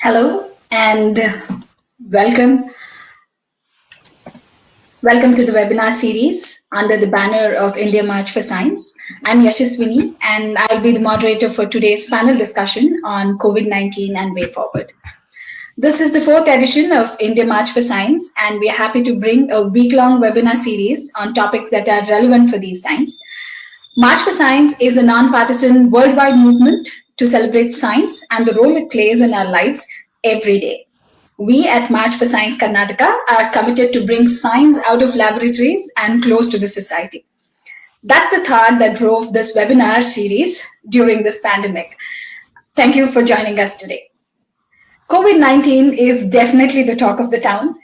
Hello and welcome. Welcome to the webinar series under the banner of India March for Science. I'm Yashaswini and I'll be the moderator for today's panel discussion on COVID-19 and way forward. This is the fourth edition of India March for Science, and we are happy to bring a week-long webinar series on topics that are relevant for these times. March for Science is a non-partisan worldwide movement to celebrate science and the role it plays in our lives every day. We at March for Science Karnataka are committed to bring science out of laboratories and close to the society. That's the thought that drove this webinar series during this pandemic. Thank you for joining us today. COVID-19 is definitely the talk of the town,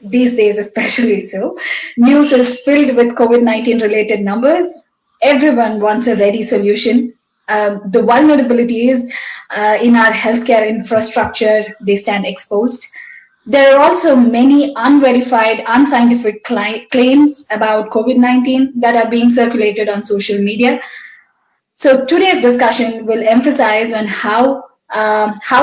these days especially so. News is filled with COVID-19 related numbers. Everyone wants a ready solution. The vulnerabilities in our healthcare infrastructure, they stand exposed. There are also many unverified, unscientific claims about COVID-19 that are being circulated on social media. So today's discussion will emphasize on how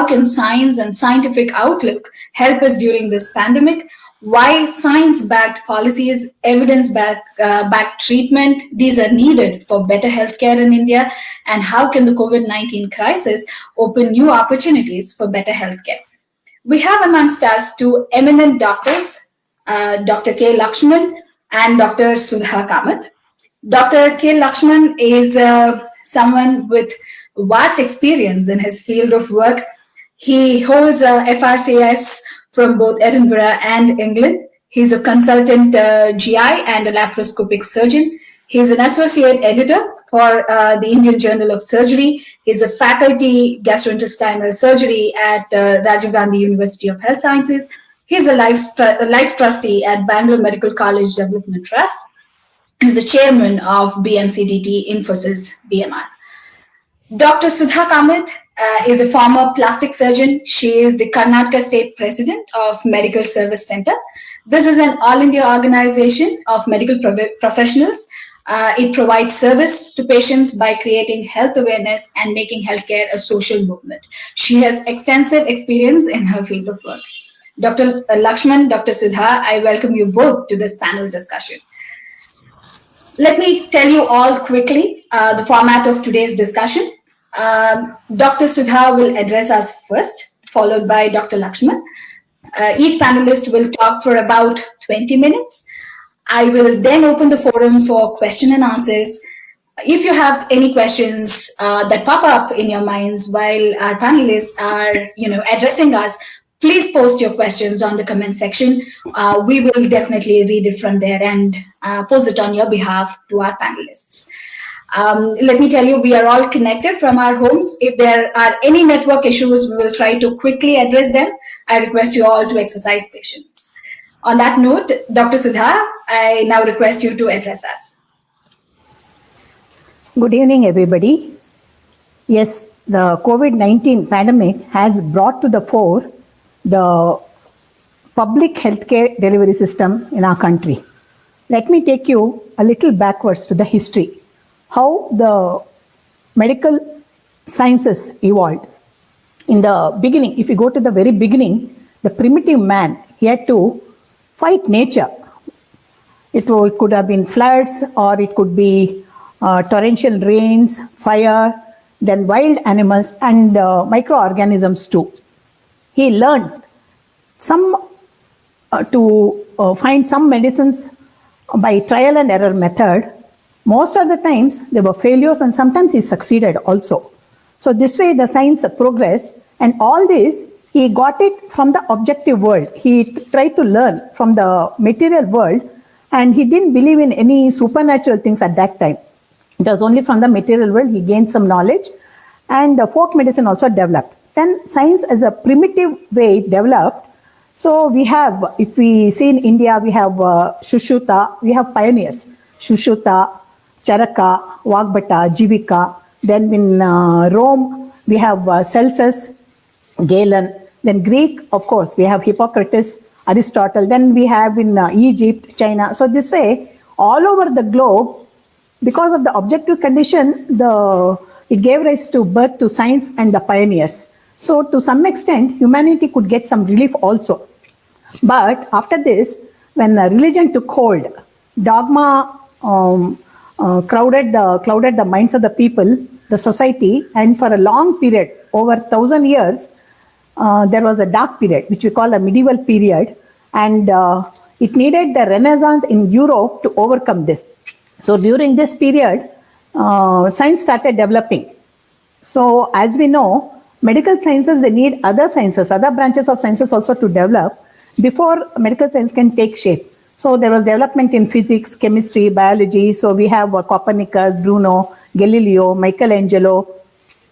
can science and scientific outlook help us during this pandemic, why science-backed policies, evidence-backed treatment, these are needed for better healthcare in India, and how can the COVID-19 crisis open new opportunities for better healthcare. We have amongst us two eminent doctors, Dr. K. Lakshman and Dr. Sudha Kamath. Dr. K. Lakshman is someone with vast experience in his field of work. He holds a FRCS from both Edinburgh and England. He's a consultant GI and a laparoscopic surgeon. He's an associate editor for the Indian Journal of Surgery. He's a faculty gastrointestinal surgery at Rajiv Gandhi University of Health Sciences. He's a life trustee at Bangalore Medical College Development Trust. He's the chairman of BMCDT Infosys BMR. Dr. Sudha Kamath is a former plastic surgeon. She is the Karnataka State President of Medical Service Center. This is an all-India organization of medical professionals. It provides service to patients by creating health awareness and making healthcare a social movement. She has extensive experience in her field of work. Dr. Lakshman, Dr. Sudha, I welcome you both to this panel discussion. Let me tell you all quickly the format of today's discussion. Dr. Sudha will address us first, followed by Dr. Lakshman. Each panelist will talk for about 20 minutes. I will then open the forum for question and answers. If you have any questions that pop up in your minds while our panelists are, addressing us, please post your questions on the comment section. We will definitely read it from there and pose it on your behalf to our panelists. Let me tell you, we are all connected from our homes. If there are any network issues, we will try to quickly address them. I request you all to exercise patience. On that note, Dr. Sudha, I now request you to address us. Good evening, everybody. Yes, the COVID-19 pandemic has brought to the fore the public healthcare delivery system in our country. Let me take you a little backwards to the history, how the medical sciences evolved. In the beginning, if you go to the very beginning, the primitive man, he had to fight nature. It could have been floods, or it could be torrential rains, fire, then wild animals and microorganisms too. He learned to find some medicines by trial and error method. Most of the times there were failures, and sometimes he succeeded also. So this way the science progressed, and all this he got it from the objective world. He tried to learn from the material world, and he didn't believe in any supernatural things at that time. It was only from the material world he gained some knowledge, and the folk medicine also developed. Then science as a primitive way developed. So we have, if we see in India, we have Sushruta, we have pioneers, Sushruta, Charaka, Vagbata, Jivika. Then in Rome, we have Celsus, Galen. Then Greek, of course, we have Hippocrates, Aristotle. Then we have in Egypt, China. So this way, all over the globe, because of the objective condition, it gave rise to birth to science and the pioneers. So to some extent, humanity could get some relief also. But after this, when religion took hold, dogma clouded the minds of the people, the society, and for a long period, over 1,000 years, there was a dark period, which we call a medieval period, and it needed the Renaissance in Europe to overcome this. So during this period, science started developing. So as we know, medical sciences, they need other sciences, other branches of sciences also to develop before medical science can take shape. So there was development in physics, chemistry, biology. So we have Copernicus, Bruno, Galileo, Michelangelo,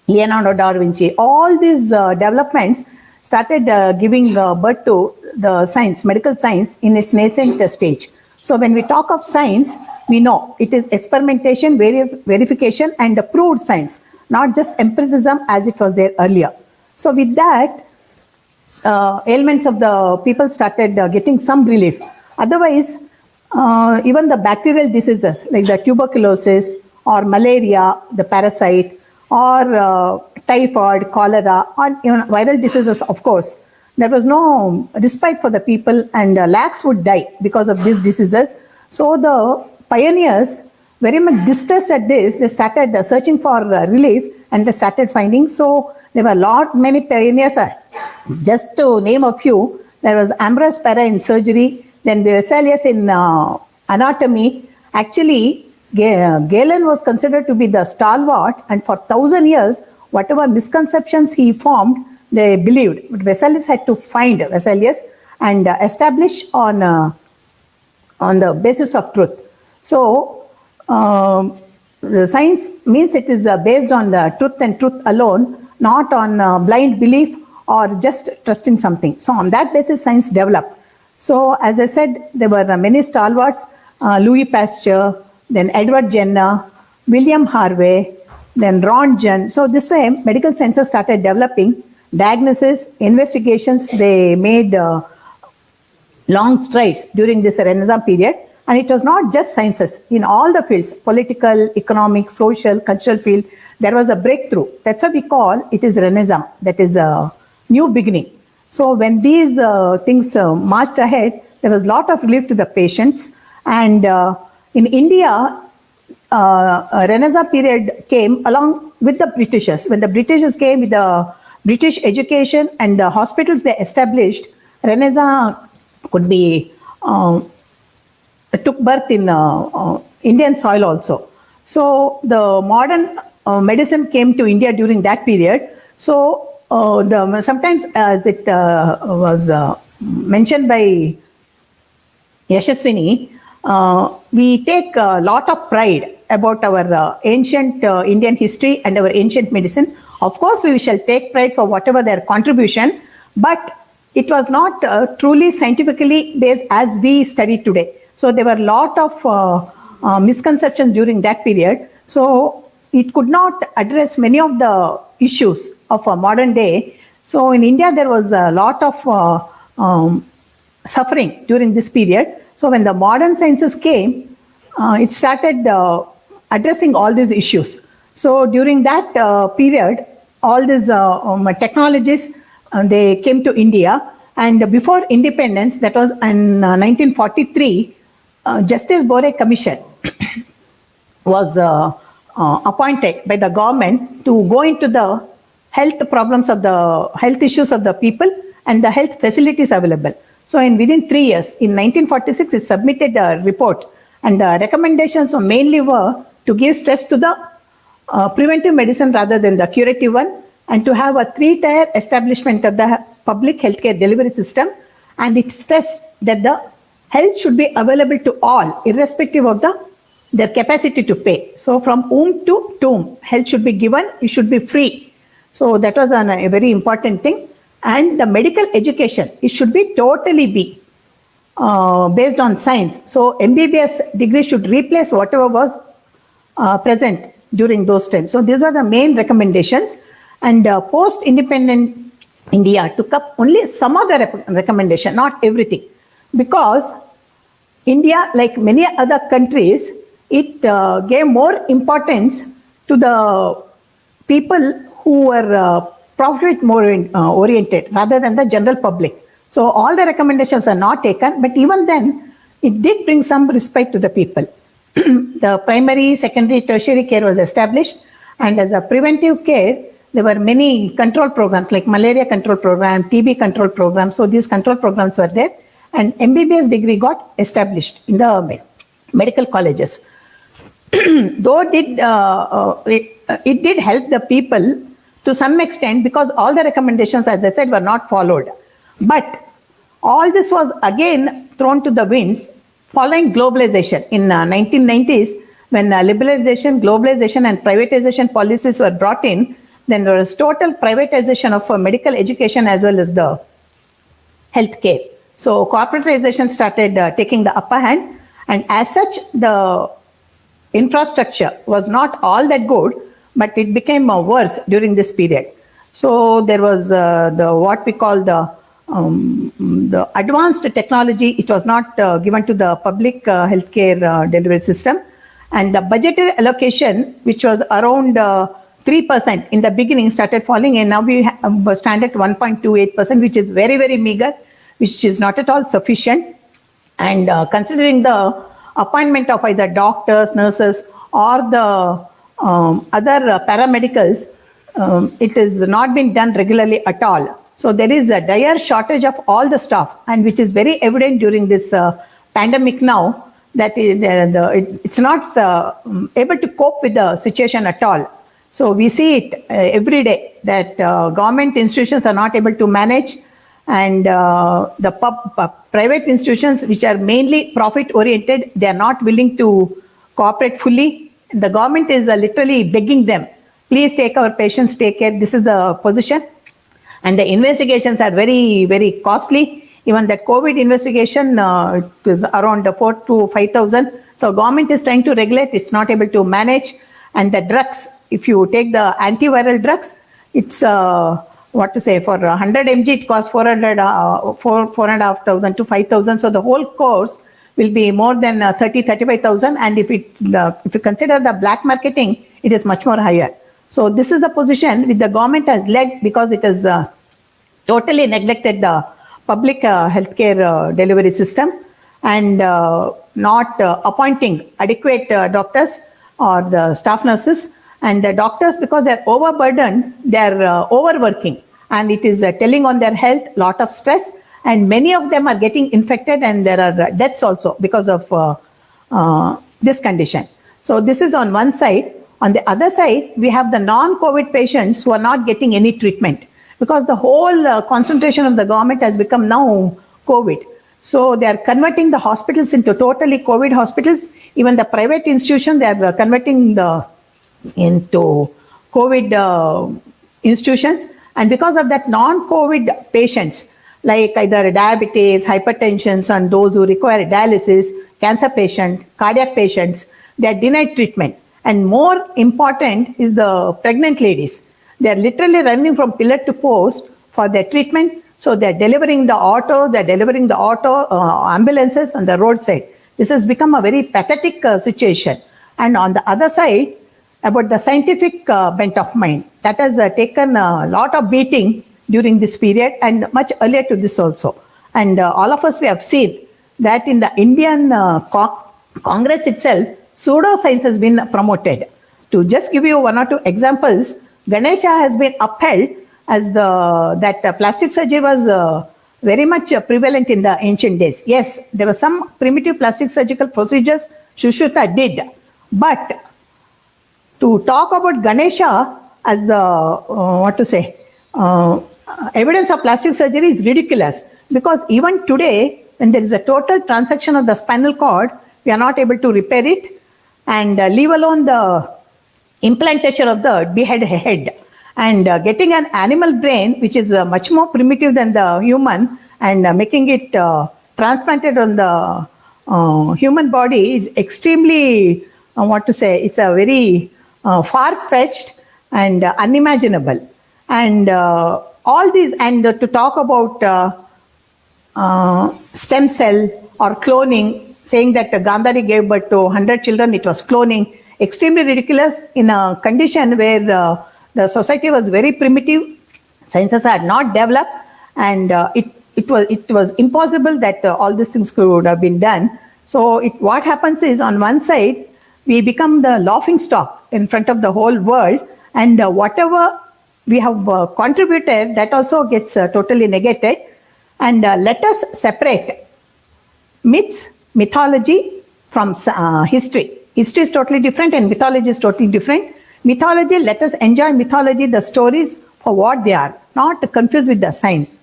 Leonardo da Vinci. All these developments started giving birth to the science, medical science in its nascent stage. So when we talk of science, we know it is experimentation, verification, and proved science, not just empiricism as it was there earlier. So with that, ailments of the people started getting some relief. Otherwise, even the bacterial diseases like the tuberculosis or malaria, the parasite, or typhoid, cholera, or even viral diseases, of course, there was no respite for the people, and lakhs would die because of these diseases. So the pioneers, very much distressed at this, they started searching for relief, and they started finding. So there were many pioneers. Just to name a few, there was Ambrose Pera in surgery, then Vesalius in anatomy. Actually, Galen was considered to be the stalwart, and for 1,000 years, whatever misconceptions he formed, they believed. But Vesalius had to find Vesalius and establish on the basis of truth. So, the science means it is based on the truth and truth alone, not on blind belief or just trusting something. So on that basis, science developed. So as I said, there were many stalwarts, Louis Pasteur, then Edward Jenner, William Harvey, then Röntgen. So this way, medical sciences started developing. Diagnosis, investigations, they made long strides during this Renaissance period. And it was not just sciences. In all the fields, political, economic, social, cultural field, there was a breakthrough. That's what we call it is Renaissance. That is a new beginning. So when these things marched ahead, there was a lot of relief to the patients. And in India, a Renaissance period came along with the Britishers. When the Britishers came with the British education and the hospitals they established, Renaissance could be took birth in Indian soil also. So the modern medicine came to India during that period. So sometimes, as it was mentioned by Yashaswini, we take a lot of pride about our ancient Indian history and our ancient medicine. Of course, we shall take pride for whatever their contribution, but it was not truly scientifically based as we study today. So there were a lot of misconceptions during that period. So it could not address many of the issues of a modern day. So in India, there was a lot of suffering during this period. So when the modern sciences came, it started addressing all these issues. So during that period, all these technologies, they came to India. And before independence, that was in 1943, Justice Bore Commission was appointed by the government to go into the health problems of the health issues of the people and the health facilities available. So within 3 years, in 1946, it submitted a report, and the recommendations mainly were to give stress to the preventive medicine rather than the curative one, and to have a 3-tier establishment of the public healthcare delivery system. And it stressed that the health should be available to all, irrespective of their capacity to pay. So from womb to tomb, health should be given, it should be free. So that was a very important thing. And the medical education, it should be totally be based on science. So MBBS degree should replace whatever was present during those times. So these are the main recommendations. And post-independent India took up only some of the recommendation, not everything. Because India, like many other countries, it gave more importance to the people who were profit more oriented rather than the general public. So all the recommendations are not taken, but even then, it did bring some respite to the people. The primary, secondary, tertiary care was established, and as a preventive care, there were many control programs like malaria control program, TB control program. So these control programs were there, and MBBS degree got established in the medical colleges. Though it did help the people to some extent because all the recommendations, as I said, were not followed. But all this was again thrown to the winds following globalization in 1990s when liberalization, globalization and privatization policies were brought in. Then there was total privatization of medical education as well as the healthcare. So corporatization started taking the upper hand, and as such, the infrastructure was not all that good, but it became worse during this period. So there was what we call the advanced technology. It was not given to the public healthcare delivery system, and the budgeted allocation, which was around 3% in the beginning, started falling, and now we stand at 1.28%, which is very, very meager, which is not at all sufficient. And considering the appointment of either doctors, nurses, or the other paramedicals, it has not been done regularly at all. So there is a dire shortage of all the staff, and which is very evident during this pandemic now, that it's not able to cope with the situation at all. So we see it every day that government institutions are not able to manage, and the private institutions, which are mainly profit oriented, they are not willing to cooperate fully. The government is literally begging them, please take our patients, take care. This is the position. And the investigations are very, very costly. Even that COVID investigation is around 4,000 to 5,000. So government is trying to regulate, it's not able to manage. And the drugs, if you take the antiviral drugs, it's for 100 mg, it costs 4,500 to 5,000. So the whole course will be more than 35,000. And if you consider the black marketing, it is much more higher. So this is the position which the government has led, because it has totally neglected the public healthcare delivery system, and not appointing adequate doctors or the staff nurses. And the doctors, because they're overburdened, they're overworking, and it is telling on their health, lot of stress, and many of them are getting infected, and there are deaths also because of this condition. So this is on one side. On the other side, we have the non-COVID patients who are not getting any treatment, because the whole concentration of the government has become now COVID. So they are converting the hospitals into totally COVID hospitals. Even the private institutions, they are converting into COVID institutions. And because of that, non-COVID patients, like either diabetes, hypertension, and those who require dialysis, cancer patients, cardiac patients, they are denied treatment. And more important is the pregnant ladies. They are literally running from pillar to post for their treatment. So they're delivering the ambulances on the roadside. This has become a very pathetic situation. And on the other side, about the scientific bent of mind, that has taken a lot of beating during this period, and much earlier to this also. And all of us, we have seen that in the Indian Congress itself, pseudoscience has been promoted. To just give you one or two examples, Ganesha has been upheld as that plastic surgery was very much prevalent in the ancient days. Yes, there were some primitive plastic surgical procedures Sushruta did, but to talk about Ganesha as the evidence of plastic surgery is ridiculous, because even today, when there is a total transection of the spinal cord, we are not able to repair it, and leave alone the implantation of the beheaded head. And getting an animal brain, which is much more primitive than the human, and making it transplanted on the human body is extremely, it's a very far-fetched and unimaginable. And all these, and to talk about stem cell or cloning, saying that Gandhari gave birth to 100 children, it was cloning, extremely ridiculous in a condition where the society was very primitive, Sciences are not developed, and it was impossible that all these things could have been done. So what happens is, on one side, we become the laughing stock in front of the whole world, and whatever we have contributed, that also gets totally negated. And let us separate myths, mythology from history. History is totally different and mythology is totally different. Mythology, let us enjoy mythology, the stories for what they are, not confused with the science.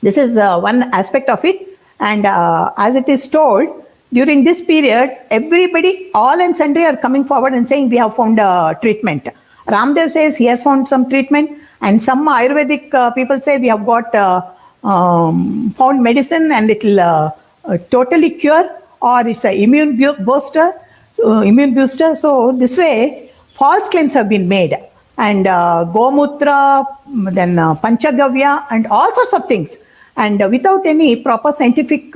This is one aspect of it. And as it is told, during this period, everybody, all and sundry, are coming forward and saying we have found a treatment. Ramdev says he has found some treatment, and some Ayurvedic people say we have got found medicine and it will totally cure, or it's an immune booster. So this way, false claims have been made, and Gomutra, then Panchagavya, and all sorts of things, and without any proper scientific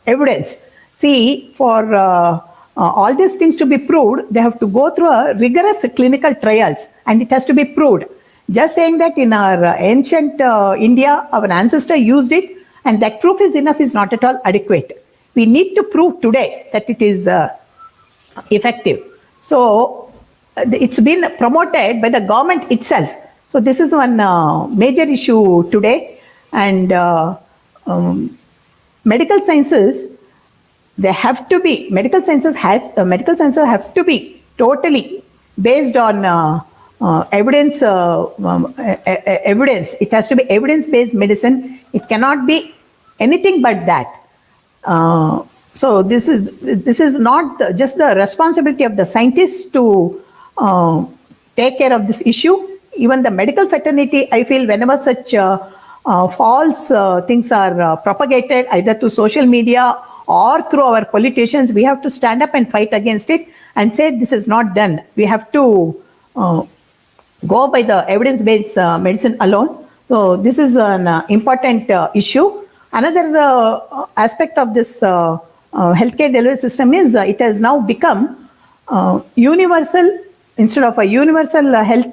evidence. See, for all these things to be proved, they have to go through a rigorous clinical trials, and it has to be proved. Just saying that in our ancient India, our ancestor used it, and that proof is enough is not at all adequate. We need to prove today that it is effective. So it's been promoted by the government itself. So this is one major issue today. And medical sciences, they have to be, medical sciences have to be totally based on evidence. Evidence. It has to be evidence-based medicine. It cannot be anything but that. So this is not just the responsibility of the scientists to take care of this issue. Even the medical fraternity, I feel, whenever such false things are propagated either through social media or through our politicians, we have to stand up and fight against it and say this is not done. We have to go by the evidence-based medicine alone. So this is an important issue. Another aspect of this healthcare delivery system is it has now become universal. Instead of a universal health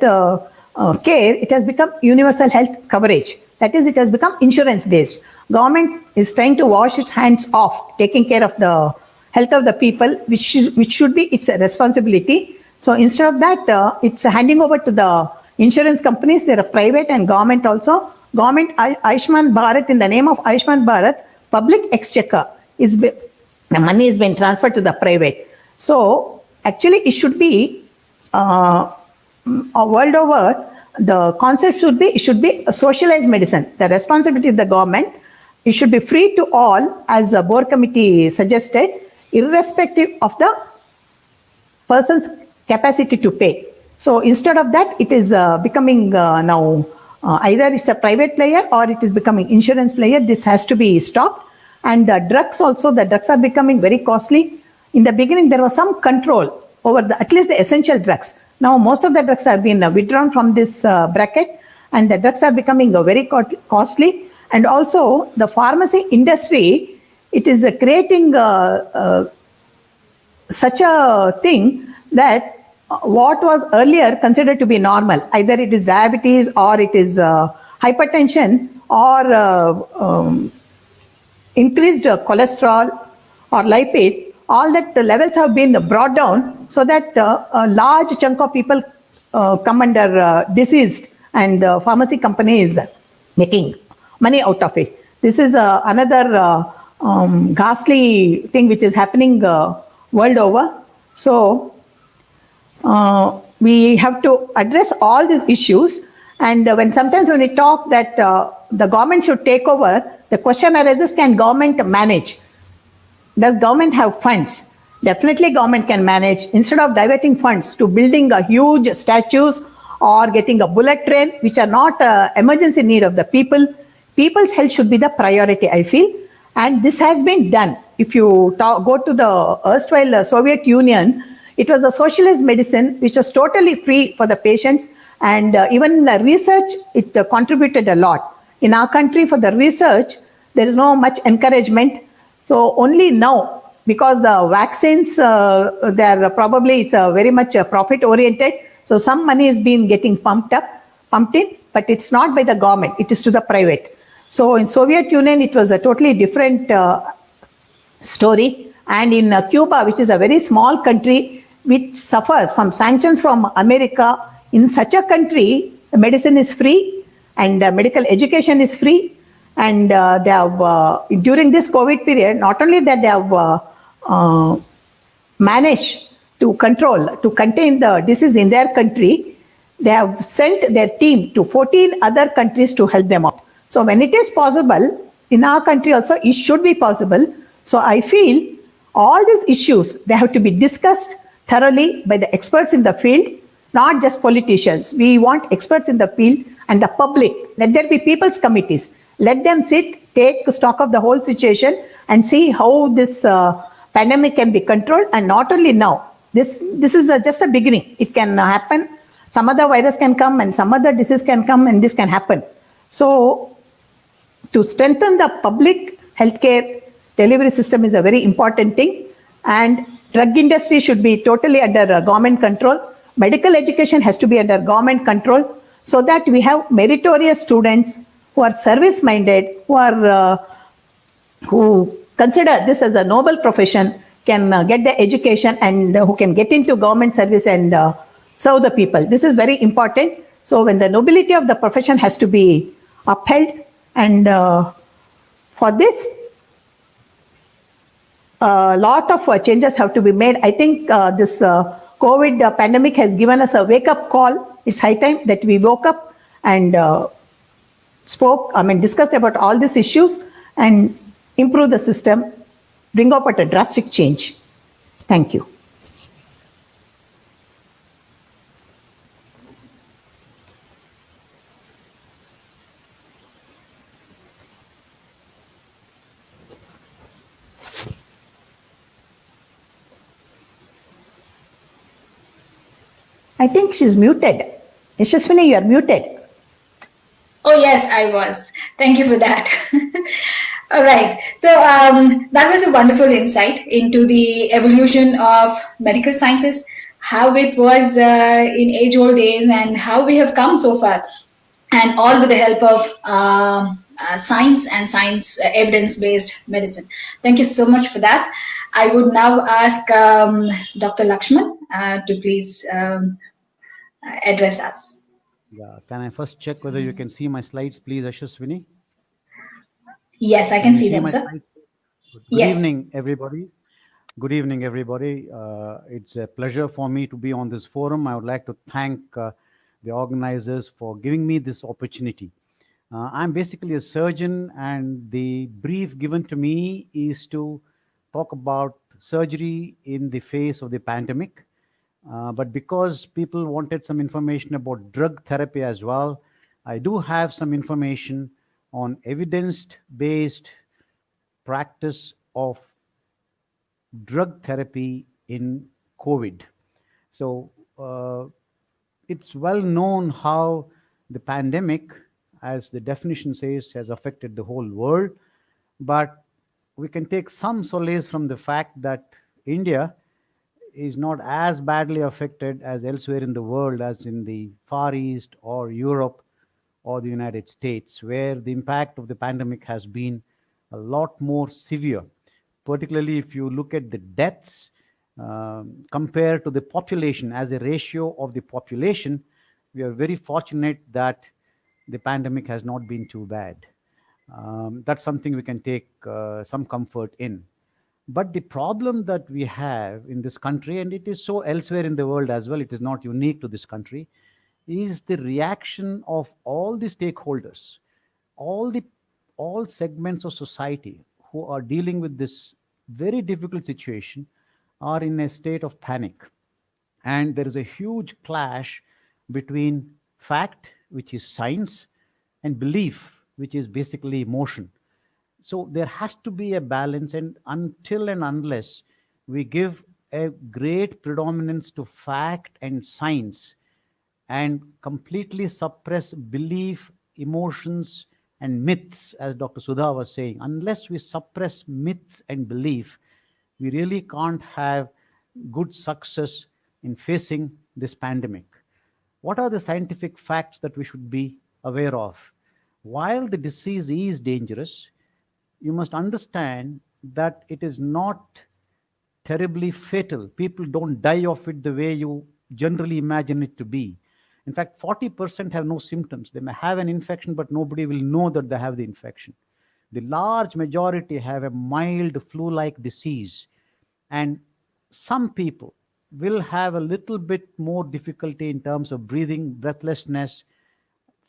care, it has become universal health coverage. That is, it has become insurance-based. Government is trying to wash its hands off taking care of the health of the people, which should be its responsibility. So instead of that, it's handing over to the insurance companies. They are private and government also. Government, Ayushman Bharat, in the name of Ayushman Bharat, public exchequer, the money is being transferred to the private. So actually it should be world over, the concept should be, it should be a socialized medicine. The responsibility of the government, it should be free to all, as the board committee suggested, irrespective of the person's capacity to pay. So instead of that, it is becoming now either it's a private player or it is becoming insurance player. This has to be stopped. And the drugs also, the drugs are becoming very costly. In the beginning, there was some control over at least the essential drugs. Now, most of the drugs have been withdrawn from this bracket, and the drugs are becoming very costly. And also, the pharmacy industry, it is creating such a thing that what was earlier considered to be normal, either it is diabetes or it is hypertension or increased cholesterol or lipid, all that the levels have been brought down so that a large chunk of people come under diseased, and the pharmacy company is making money out of it. This is another ghastly thing which is happening world over. So we have to address all these issues. And sometimes when we talk that the government should take over, the question arises, can government manage? Does government have funds? Definitely government can manage. Instead of diverting funds to building a huge statues or getting a bullet train, which are not emergency need of the people, people's health should be the priority, I feel. And this has been done. If you go to the erstwhile Soviet Union, it was a socialist medicine which was totally free for the patients. And even the research, it contributed a lot. In our country, for the research, there is no much encouragement. So only now, because the vaccines, they're probably, it's very much profit oriented. So some money is being getting pumped up. pumped in, but it's not by the government, it is to the private. So in Soviet Union, it was a totally different story. And in Cuba, which is a very small country, which suffers from sanctions from America, in such a country, the medicine is free and medical education is free. And they have, during this COVID period, not only that they have managed to contain the disease in their country, they have sent their team to 14 other countries to help them out. So when it is possible, in our country also, it should be possible. So I feel all these issues, they have to be discussed thoroughly by the experts in the field, not just politicians. We want experts in the field and the public. Let there be people's committees. Let them sit, take stock of the whole situation and see how this pandemic can be controlled. And not only now, this is just a beginning. It can happen. Some other virus can come and some other disease can come and this can happen. So to strengthen the public healthcare delivery system is a very important thing. And drug industry should be totally under government control. Medical education has to be under government control so that we have meritorious students who are service-minded, who consider this as a noble profession, can get the education and who can get into government service and serve the people. This is very important. So when the nobility of the profession has to be upheld, and for this, a lot of changes have to be made. I think this COVID pandemic has given us a wake-up call. It's high time that we woke up and discussed about all these issues and improve the system, bring about a drastic change. Thank you. I think she's muted. Yashaswini, you are muted. Oh, yes, I was. Thank you for that. All right. So that was a wonderful insight into the evolution of medical sciences, how it was in age-old days and how we have come so far, and all with the help of science and science evidence-based medicine. Thank you so much for that. I would now ask Dr. Lakshman to please address us. Yeah, can I first check whether you can see my slides, please, Yashaswini? Yes, I can see them, sir. Good evening, everybody. Good evening, everybody. It's a pleasure for me to be on this forum. I would like to thank the organizers for giving me this opportunity. I'm basically a surgeon, and the brief given to me is to talk about surgery in the face of the pandemic. But because people wanted some information about drug therapy as well, I do have some information on evidence-based practice of drug therapy in COVID. So it's well known how the pandemic, as the definition says, has affected the whole world. But we can take some solace from the fact that India is not as badly affected as elsewhere in the world, as in the Far East or Europe or the United States, where the impact of the pandemic has been a lot more severe. Particularly if you look at the deaths compared to the population as a ratio of the population, we are very fortunate that the pandemic has not been too bad. That's something we can take some comfort in. But the problem that we have in this country, and it is so elsewhere in the world as well, it is not unique to this country, is the reaction of all the stakeholders, all segments of society who are dealing with this very difficult situation are in a state of panic. And there is a huge clash between fact, which is science, and belief, which is basically emotion. So there has to be a balance, and until and unless we give a great predominance to fact and science and completely suppress belief, emotions, and myths, as Dr. Sudha was saying, unless we suppress myths and belief, we really can't have good success in facing this pandemic. What are the scientific facts that we should be aware of? While the disease is dangerous, you must understand that it is not terribly fatal. People don't die of it the way you generally imagine it to be. In fact, 40% have no symptoms. They may have an infection, but nobody will know that they have the infection. The large majority have a mild flu like disease, and some people will have a little bit more difficulty in terms of breathing, breathlessness,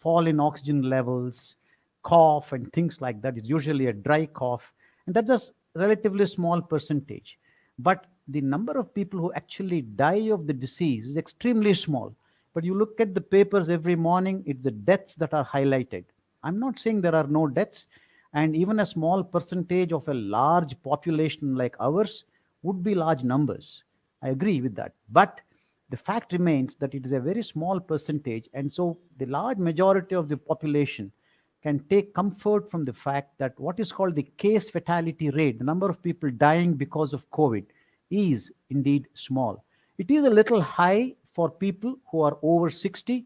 fall in oxygen levels, cough, and things like that. It's usually a dry cough, and that's a relatively small percentage. But the number of people who actually die of the disease is extremely small. But you look at the papers every morning, it's the deaths that are highlighted. I'm not saying there are no deaths, and even a small percentage of a large population like ours would be large numbers. I agree with that. But the fact remains that it is a very small percentage, and so the large majority of the population can take comfort from the fact that what is called the case fatality rate, the number of people dying because of COVID, is indeed small. It is a little high for people who are over 60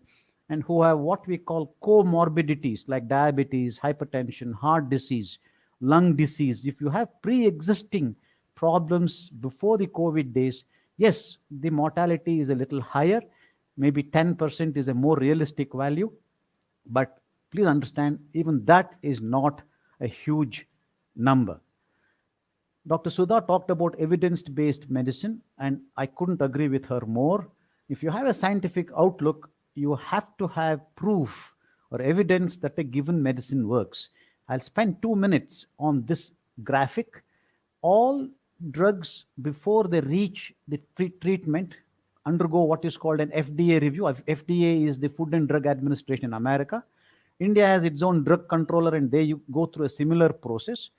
and who have what we call comorbidities like diabetes, hypertension, heart disease, lung disease. If you have pre existing problems before the COVID days, yes, the mortality is a little higher. Maybe 10% is a more realistic value. But please understand, even that is not a huge number. Dr. Sudha talked about evidence-based medicine, and I couldn't agree with her more. If you have a scientific outlook, you have to have proof or evidence that a given medicine works. I'll spend 2 minutes on this graphic. All drugs, before they reach the treatment, undergo what is called an FDA review. FDA is the Food and Drug Administration in America. India has its own drug controller, and they go through a similar process.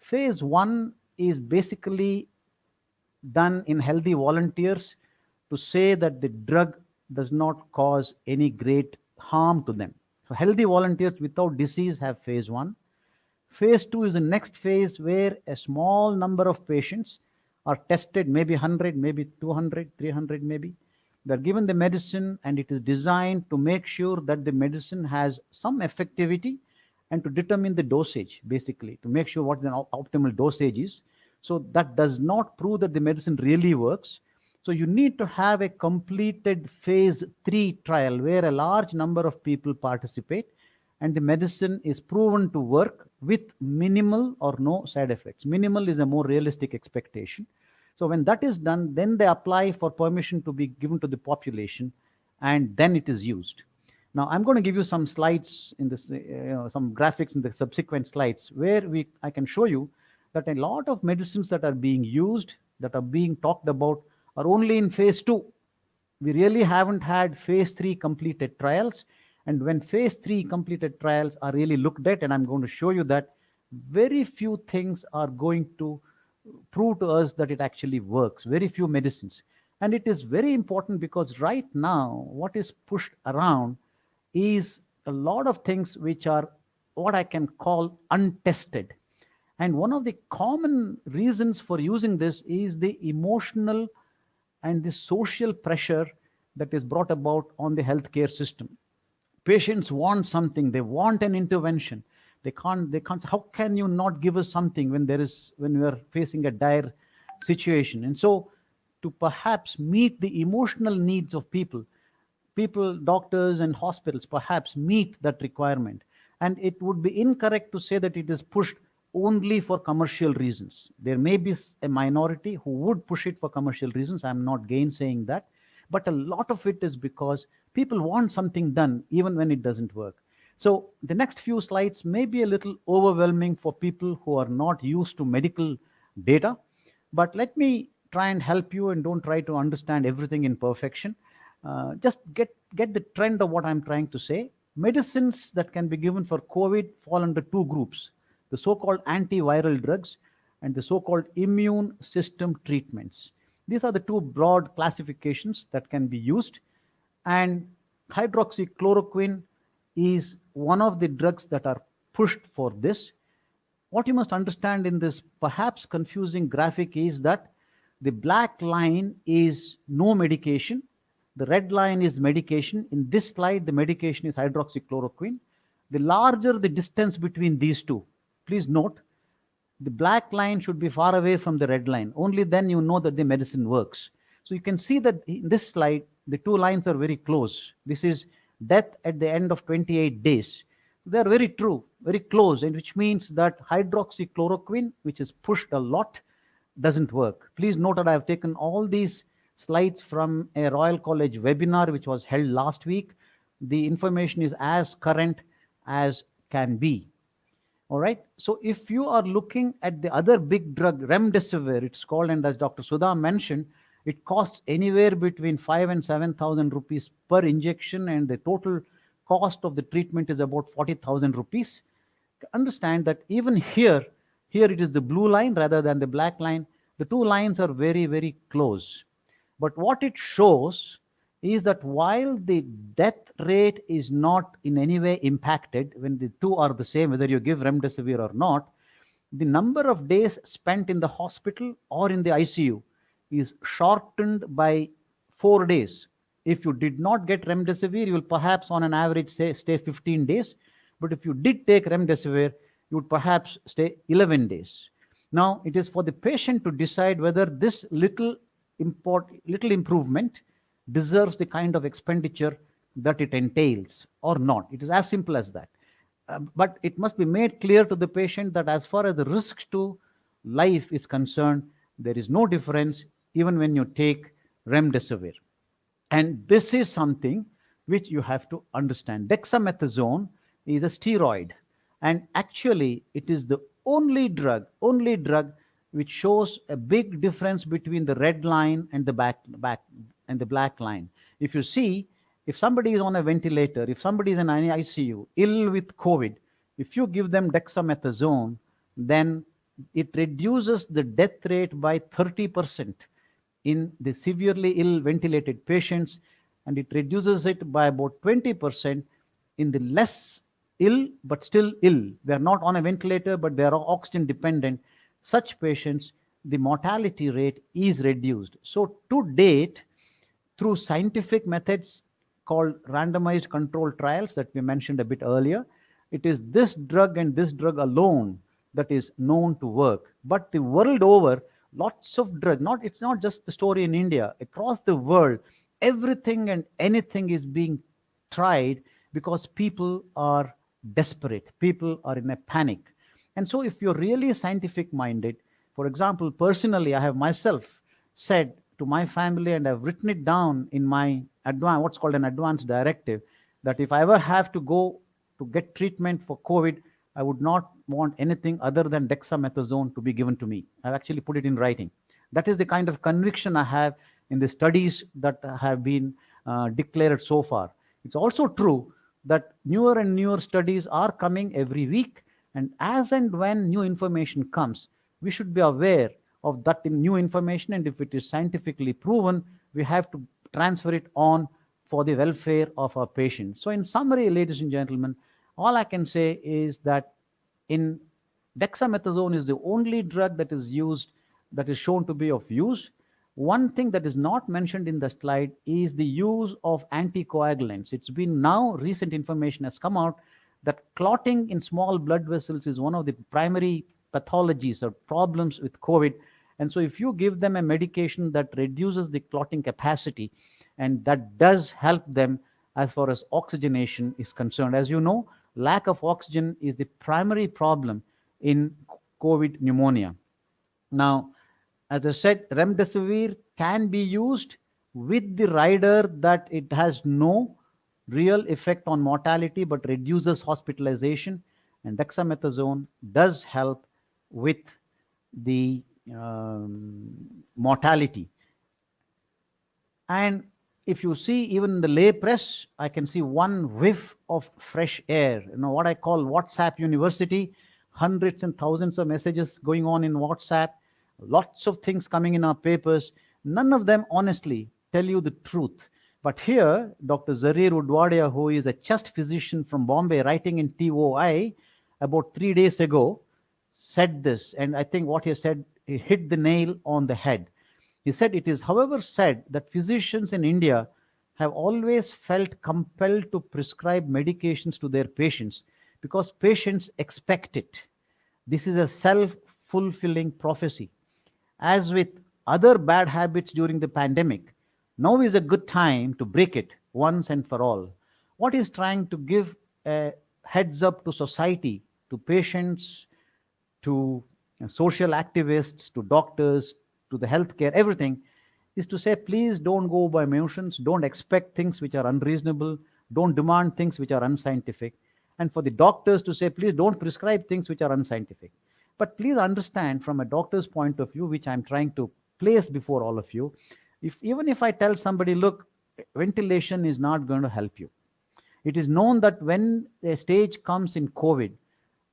Phase 1 is basically done in healthy volunteers to say that the drug does not cause any great harm to them. So healthy volunteers without disease have phase 1. Phase 2 is the next phase where a small number of patients are tested, maybe 100, maybe 200, 300 maybe. They're given the medicine, and it is designed to make sure that the medicine has some effectivity and to determine the dosage, basically, to make sure what the optimal dosage is. So that does not prove that the medicine really works. So you need to have a completed phase 3 trial where a large number of people participate and the medicine is proven to work with minimal or no side effects. Minimal is a more realistic expectation. So when that is done, then they apply for permission to be given to the population, and then it is used. Now I'm going to give you some slides in this, some graphics in the subsequent slides where I can show you that a lot of medicines that are being used, that are being talked about, are only in phase 2. We really haven't had phase 3 completed trials. And when phase 3 completed trials are really looked at, and I'm going to show you that, very few things are going to prove to us that it actually works, very few medicines. And it is very important because right now, what is pushed around is a lot of things which are what I can call untested. And one of the common reasons for using this is the emotional and the social pressure that is brought about on the healthcare system. Patients want something, they want an intervention. They can't how can you not give us something when we are facing a dire situation? And so to perhaps meet the emotional needs of people, doctors and hospitals perhaps meet that requirement. And it would be incorrect to say that it is pushed only for commercial reasons. There may be a minority who would push it for commercial reasons. I'm not gainsaying that. But a lot of it is because people want something done even when it doesn't work. So the next few slides may be a little overwhelming for people who are not used to medical data. But let me try and help you, and don't try to understand everything in perfection. Just get the trend of what I'm trying to say. Medicines that can be given for COVID fall under two groups: the so-called antiviral drugs and the so-called immune system treatments. These are the two broad classifications that can be used. And hydroxychloroquine is one of the drugs that are pushed for this. What you must understand in this perhaps confusing graphic is that the black line is no medication, The red line is medication. In this slide, the medication is hydroxychloroquine. The larger the distance between these two, please note, the black line should be far away from the red line. Only then you know that the medicine works. So you can see that in this slide, the two lines are very close. This is death at the end of 28 days. So they are very true, very close, and which means that hydroxychloroquine, which is pushed a lot, doesn't work. Please note that I have taken all these slides from a Royal College webinar which was held last week. The information is as current as can be. All right. So if you are looking at the other big drug, remdesivir, it's called, and as Dr. Sudha mentioned, it costs anywhere between 5,000 and 7,000 rupees per injection, and the total cost of the treatment is about 40,000 rupees. Understand that even here it is the blue line rather than the black line. The two lines are very, very close. But what it shows is that while the death rate is not in any way impacted when the two are the same, whether you give remdesivir or not, the number of days spent in the hospital or in the ICU is shortened by 4 days. If you did not get remdesivir, you will perhaps on an average stay 15 days. But if you did take remdesivir, you would perhaps stay 11 days. Now, it is for the patient to decide whether this little improvement deserves the kind of expenditure that it entails or not. It is as simple as that. But it must be made clear to the patient that as far as the risk to life is concerned, there is no difference even when you take remdesivir. And this is something which you have to understand. Dexamethasone is a steroid, and actually it is the only drug which shows a big difference between the red line and the black line. If you see, if somebody is on a ventilator, if somebody is in an ICU, ill with COVID, if you give them dexamethasone, then it reduces the death rate by 30% in the severely ill ventilated patients, and it reduces it by about 20% in the less ill but still ill. They are not on a ventilator, but they are oxygen dependent. Such patients, the mortality rate is reduced. So to date, through scientific methods called randomized controlled trials that we mentioned a bit earlier, it is this drug and this drug alone that is known to work. But the world over, lots of drugs, it's not just the story in India, across the world, everything and anything is being tried because people are desperate, people are in a panic. And so if you're really scientific minded, for example, personally, I have myself said to my family, and I've written it down in my what's called an advance directive, that if I ever have to go to get treatment for COVID, I would not want anything other than dexamethasone to be given to me. I've actually put it in writing. That is the kind of conviction I have in the studies that have been declared so far. It's also true that newer and newer studies are coming every week, and as and when new information comes, we should be aware of that new information, and if it is scientifically proven, we have to transfer it on for the welfare of our patients. So in summary, ladies and gentlemen, all I can say is that dexamethasone is the only drug that is used, that is shown to be of use. One thing that is not mentioned in the slide is the use of anticoagulants. It's been now, recent information has come out that clotting in small blood vessels is one of the primary pathologies or problems with COVID. And so if you give them a medication that reduces the clotting capacity, and that does help them as far as oxygenation is concerned. As you know, lack of oxygen is the primary problem in COVID pneumonia. Now, as I said, remdesivir can be used with the rider that it has no real effect on mortality but reduces hospitalization, and dexamethasone does help with the mortality. And if you see even in the lay press, I can see one whiff of fresh air. What I call WhatsApp University, hundreds and thousands of messages going on in WhatsApp, lots of things coming in our papers. None of them honestly tell you the truth. But here, Dr. Zarir Udwadia, who is a chest physician from Bombay, writing in TOI about 3 days ago, said this, and I think what he said, he hit the nail on the head. He said, it is however said that physicians in India have always felt compelled to prescribe medications to their patients because patients expect it. This is a self fulfilling prophecy. As with other bad habits during the pandemic, now is a good time to break it once and for all. What is trying to give a heads up to society, to patients, to social activists, to doctors, to the healthcare, everything, is to say, please don't go by emotions, don't expect things which are unreasonable, don't demand things which are unscientific. And for the doctors to say, please don't prescribe things which are unscientific. But please understand from a doctor's point of view, which I'm trying to place before all of you, if even if I tell somebody, look, ventilation is not going to help you. It is known that when a stage comes in COVID,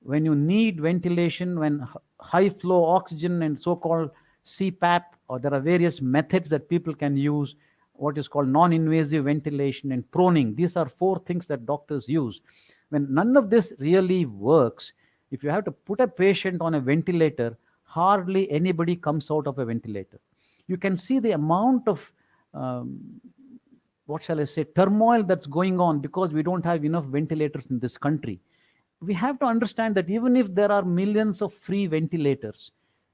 when you need ventilation, when high flow oxygen and so-called CPAP, or there are various methods that people can use, what is called non-invasive ventilation and proning. These are four things that doctors use. When none of this really works, if you have to put a patient on a ventilator, hardly anybody comes out of a ventilator. You can see the amount of what shall I say, turmoil that's going on because we don't have enough ventilators in this country. We have to understand that even if there are millions of free ventilators,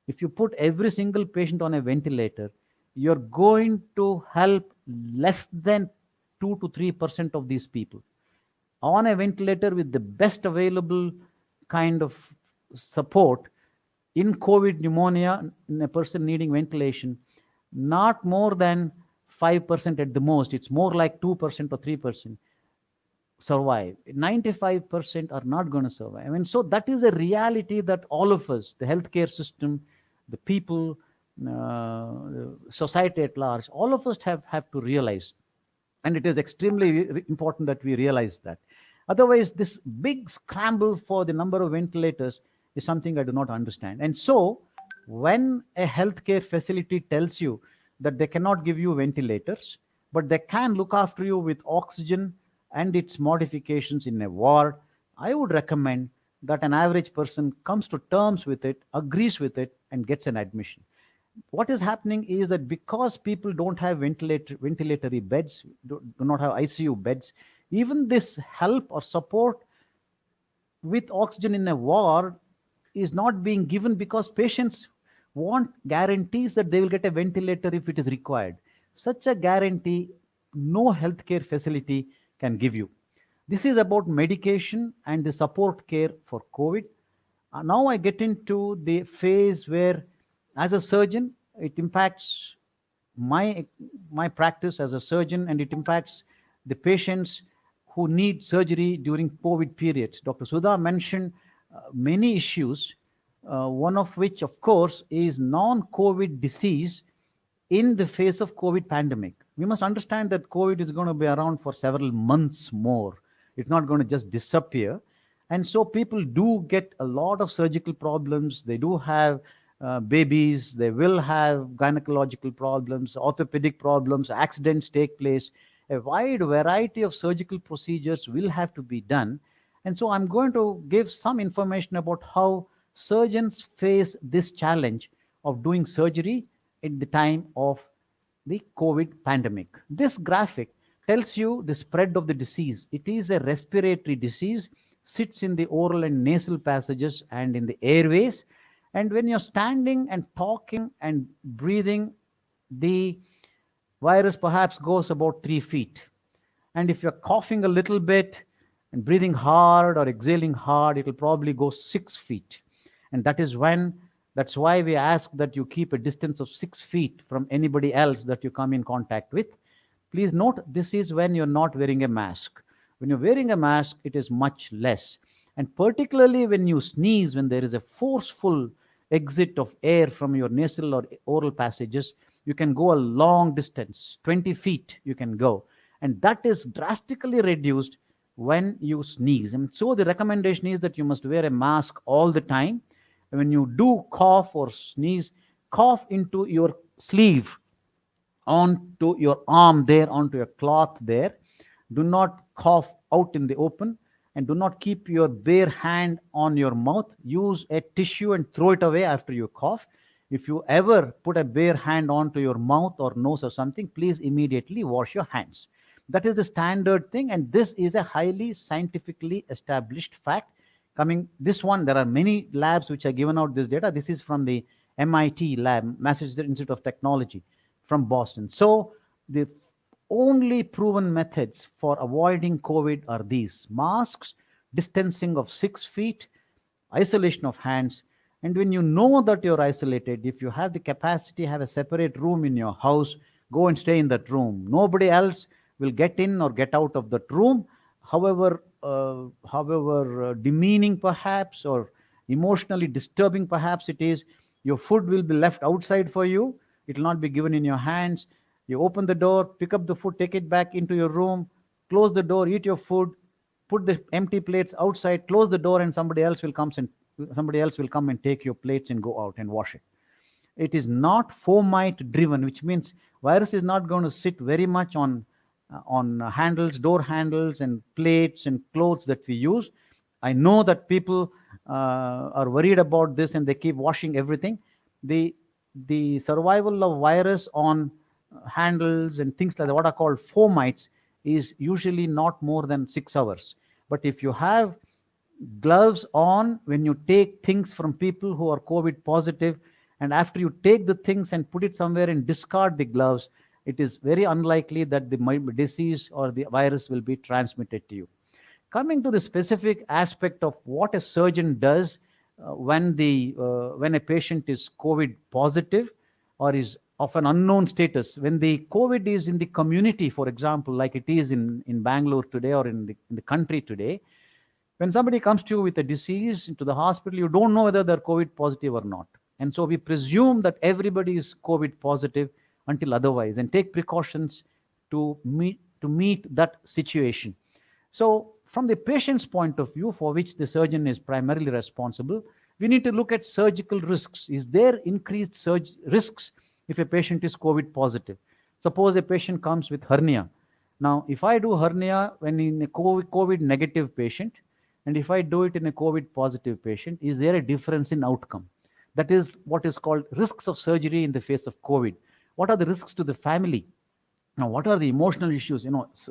if you put every single patient on a ventilator, you're going to help less than 2 to 3% of these people. On a ventilator with the best available kind of support in COVID pneumonia, in a person needing ventilation, not more than 5% at the most, it's more like 2% or 3% survive. 95% are not going to survive. I mean, so that is a reality that all of us, the healthcare system, the people, society at large, all of us have to realize. And it is extremely important that we realize that. Otherwise, this big scramble for the number of ventilators is something I do not understand. And so, when a healthcare facility tells you that they cannot give you ventilators, but they can look after you with oxygen and its modifications in a ward, I would recommend that an average person comes to terms with it, agrees with it, and gets an admission. What is happening is that because people don't have ventilatory beds, do not have ICU beds, even this help or support with oxygen in a ward is not being given because patients want guarantees that they will get a ventilator if it is required. Such a guarantee, no healthcare facility can give you. This is about medication and the support care for COVID. Now I get into the phase where, as a surgeon, it impacts my practice as a surgeon, and it impacts the patients who need surgery during COVID periods. Dr. Sudha mentioned many issues, one of which, of course, is non-COVID disease in the face of COVID pandemic. We must understand that COVID is going to be around for several months more. It's not going to just disappear. And so people do get a lot of surgical problems. They do have babies. They will have gynecological problems, orthopedic problems, accidents take place. A wide variety of surgical procedures will have to be done. And so I'm going to give some information about how surgeons face this challenge of doing surgery at the time of the COVID pandemic. This graphic tells you the spread of the disease. It is a respiratory disease, sits in the oral and nasal passages and in the airways. And when you're standing and talking and breathing, the virus perhaps goes about 3 feet. And if you're coughing a little bit and breathing hard or exhaling hard, it will probably go 6 feet. And that's why we ask that you keep a distance of 6 feet from anybody else that you come in contact with. Please note, this is when you're not wearing a mask. When you're wearing a mask, it is much less. And particularly when you sneeze, when there is a forceful exit of air from your nasal or oral passages, you can go a long distance, 20 feet you can go. And that is drastically reduced when you sneeze. And so the recommendation is that you must wear a mask all the time. And when you do cough or sneeze, cough into your sleeve, onto your arm there, onto your cloth there. Do not cough out in the open, and do not keep your bare hand on your mouth. Use a tissue and throw it away after you cough. If you ever put a bare hand onto your mouth or nose or something, please immediately wash your hands. That is the standard thing, and this is a highly scientifically established fact. Coming this one, there are many labs which are given out this data. This is from the MIT lab, Massachusetts Institute of Technology, from Boston. So the only proven methods for avoiding COVID are these: masks, distancing of 6 feet, isolation of hands. And when you know that you're isolated, if you have the capacity, have a separate room in your house, go and stay in that room. Nobody else will get in or get out of that room. However demeaning perhaps, or emotionally disturbing perhaps it is, your food will be left outside for you. It will not be given in your hands. You open the door, pick up the food, take it back into your room, close the door, eat your food, put the empty plates outside, close the door, and somebody else will come and take your plates and go out and wash it. It is not fomite driven, which means virus is not going to sit very much on handles, door handles, and plates and clothes that we use. I know that people are worried about this and they keep washing everything. The survival of virus on handles and things like that, what are called fomites, is usually not more than 6 hours. But if you have gloves on when you take things from people who are COVID positive, and after you take the things and put it somewhere and discard the gloves, it is very unlikely that the disease or the virus will be transmitted to you. Coming to the specific aspect of what a surgeon does when a patient is COVID positive or is of an unknown status, when the COVID is in the community, for example, like it is in Bangalore today, or in the country today. When somebody comes to you with a disease into the hospital, you don't know whether they're COVID positive or not. And so we presume that everybody is COVID positive until otherwise, and take precautions to meet that situation. So from the patient's point of view, for which the surgeon is primarily responsible, we need to look at surgical risks. Is there increased risks if a patient is COVID positive? Suppose a patient comes with hernia. Now, if I do hernia when in a COVID negative patient, and if I do it in a COVID positive patient, is there a difference in outcome? That is what is called risks of surgery in the face of COVID. What are the risks to the family? Now, what are the emotional issues?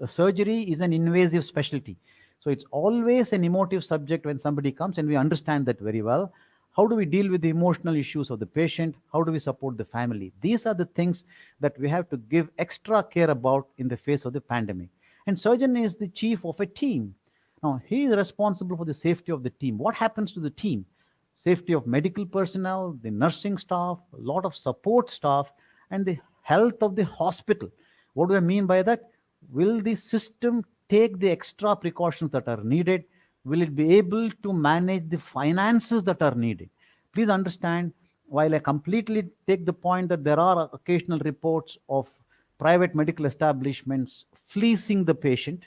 Surgery is an invasive specialty. So it's always an emotive subject when somebody comes, and we understand that very well. How do we deal with the emotional issues of the patient? How do we support the family? These are the things that we have to give extra care about in the face of the pandemic. And surgeon is the chief of a team. Now, he is responsible for the safety of the team. What happens to the team? Safety of medical personnel, the nursing staff, a lot of support staff, and the health of the hospital. What do I mean by that? Will the system take the extra precautions that are needed? Will it be able to manage the finances that are needed? Please understand, while I completely take the point that there are occasional reports of private medical establishments fleecing the patient,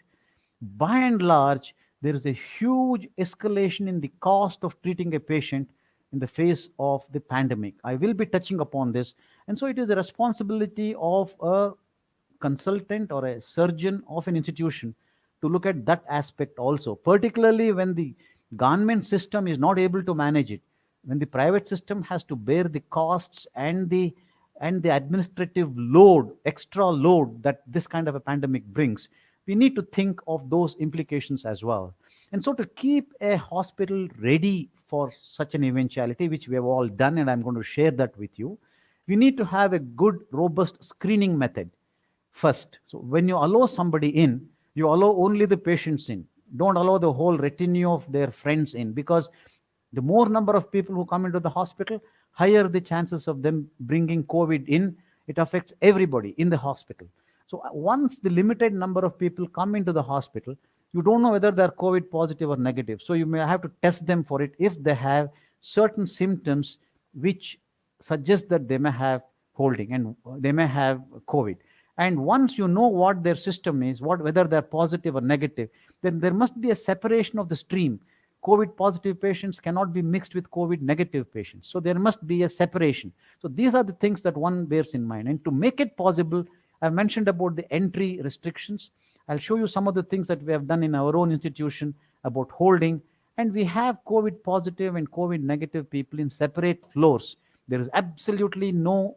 by and large, there is a huge escalation in the cost of treating a patient in the face of the pandemic. I will be touching upon this. And so it is a responsibility of a consultant or a surgeon of an institution to look at that aspect also, particularly when the government system is not able to manage it, when the private system has to bear the costs and the administrative load, extra load that this kind of a pandemic brings. We need to think of those implications as well. And so to keep a hospital ready for such an eventuality, which we have all done, and I'm going to share that with you, we need to have a good, robust screening method first. So when you allow somebody in, you allow only the patients in. Don't allow the whole retinue of their friends in, because the more number of people who come into the hospital, higher the chances of them bringing COVID in. It affects everybody in the hospital. So once the limited number of people come into the hospital, you don't know whether they're COVID positive or negative. So you may have to test them for it if they have certain symptoms which suggest that they may have holding and they may have COVID. And once you know what their system is, whether they're positive or negative, then there must be a separation of the stream. COVID positive patients cannot be mixed with COVID negative patients. So there must be a separation. So these are the things that one bears in mind. And to make it possible, I've mentioned about the entry restrictions. I'll show you some of the things that we have done in our own institution about holding. And we have COVID positive and COVID negative people in separate floors. There is absolutely no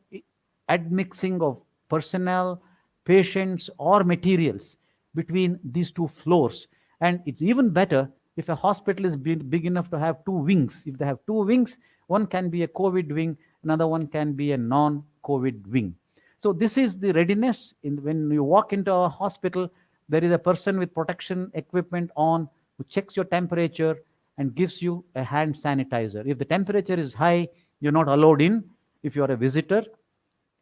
admixing of personnel, patients, or materials. between these two floors. And it's even better if a hospital is big enough to have two wings. If they have two wings, one can be a COVID wing, another one can be a non-COVID wing. So this is the readiness. When you walk into a hospital, there is a person with protection equipment on who checks your temperature and gives you a hand sanitizer. If the temperature is high, you're not allowed in if you are a visitor.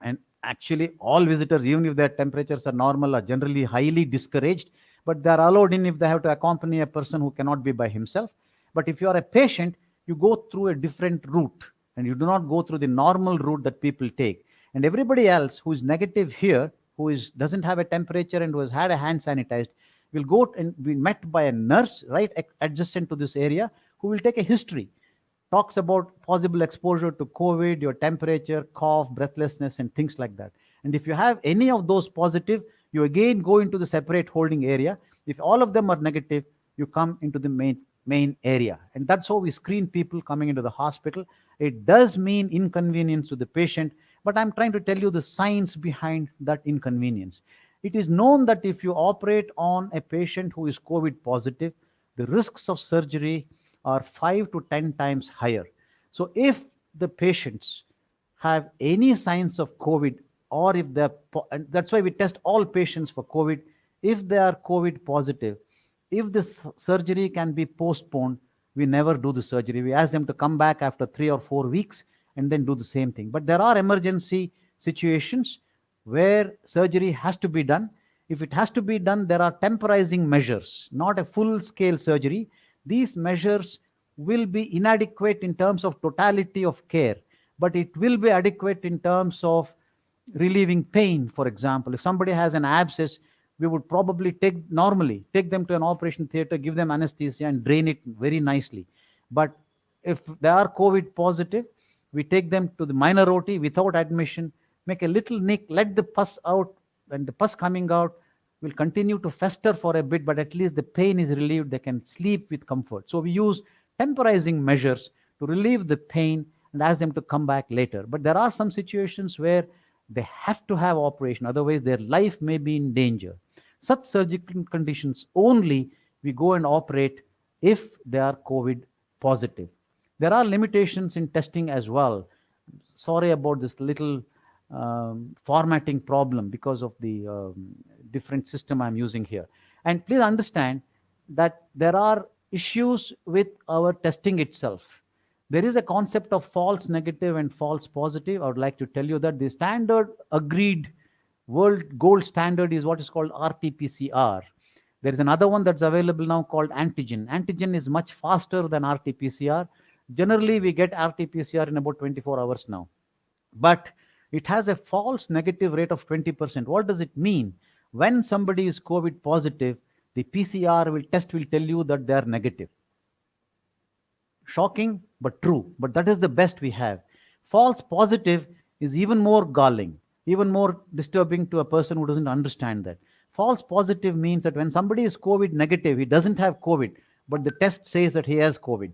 And actually, all visitors, even if their temperatures are normal, are generally highly discouraged, but they are allowed in if they have to accompany a person who cannot be by himself. But if you are a patient, you go through a different route, and you do not go through the normal route that people take. And everybody else who is negative here, doesn't have a temperature and who has had a hand sanitized, will go and be met by a nurse right adjacent to this area, who will take a history, talks about possible exposure to COVID, your temperature, cough, breathlessness, and things like that. And if you have any of those positive, you again go into the separate holding area. If all of them are negative, you come into the main area. And that's how we screen people coming into the hospital. It does mean inconvenience to the patient, but I'm trying to tell you the science behind that inconvenience. It is known that if you operate on a patient who is COVID positive, the risks of surgery are 5 to 10 times higher. So if the patients have any signs of COVID, or if they're, and that's why we test all patients for COVID, if they are COVID positive, if the surgery can be postponed, we never do the surgery. We ask them to come back after 3 or 4 weeks and then do the same thing. But there are emergency situations where surgery has to be done. If it has to be done, there are temporizing measures, not a full-scale surgery. These measures will be inadequate in terms of totality of care, but it will be adequate in terms of relieving pain. For example, if somebody has an abscess, we would probably take them to an operation theater, give them anesthesia and drain it very nicely. But if they are COVID positive, we take them to the minor OT without admission, make a little nick, let the pus out, and the pus coming out will continue to fester for a bit, but at least the pain is relieved. They can sleep with comfort. So we use temporizing measures to relieve the pain and ask them to come back later. But there are some situations where they have to have operation, otherwise their life may be in danger. Such surgical conditions only we go and operate if they are COVID positive. There are limitations in testing as well. Sorry about this little formatting problem because of the different system I'm using here. And please understand that there are issues with our testing itself. There is a concept of false negative and false positive. I would like to tell you that the standard agreed world gold standard is what is called RT-PCR. There is another one that's available now called antigen. Antigen is much faster than RT-PCR. Generally, we get RT-PCR in about 24 hours now. But it has a false negative rate of 20%. What does it mean? When somebody is COVID positive, the PCR test will tell you that they are negative. Shocking, but true. But that is the best we have. False positive is even more galling, even more disturbing to a person who doesn't understand that. False positive means that when somebody is COVID negative, he doesn't have COVID, but the test says that he has COVID.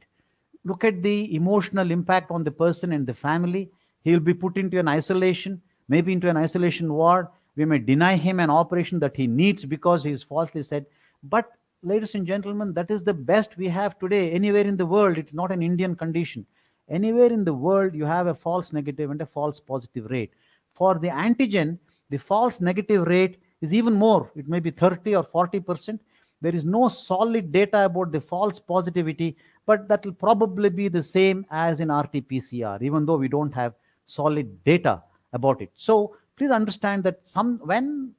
Look at the emotional impact on the person and the family. He will be put into an isolation, maybe into an isolation ward. We may deny him an operation that he needs because he is falsely said. But ladies and gentlemen, that is the best we have today. Anywhere in the world, it's not an Indian condition. Anywhere in the world, you have a false negative and a false positive rate. For the antigen, the false negative rate is even more. It may be 30 or 40%. There is no solid data about the false positivity, but that will probably be the same as in RT-PCR, even though we don't have solid data about it. So please understand that when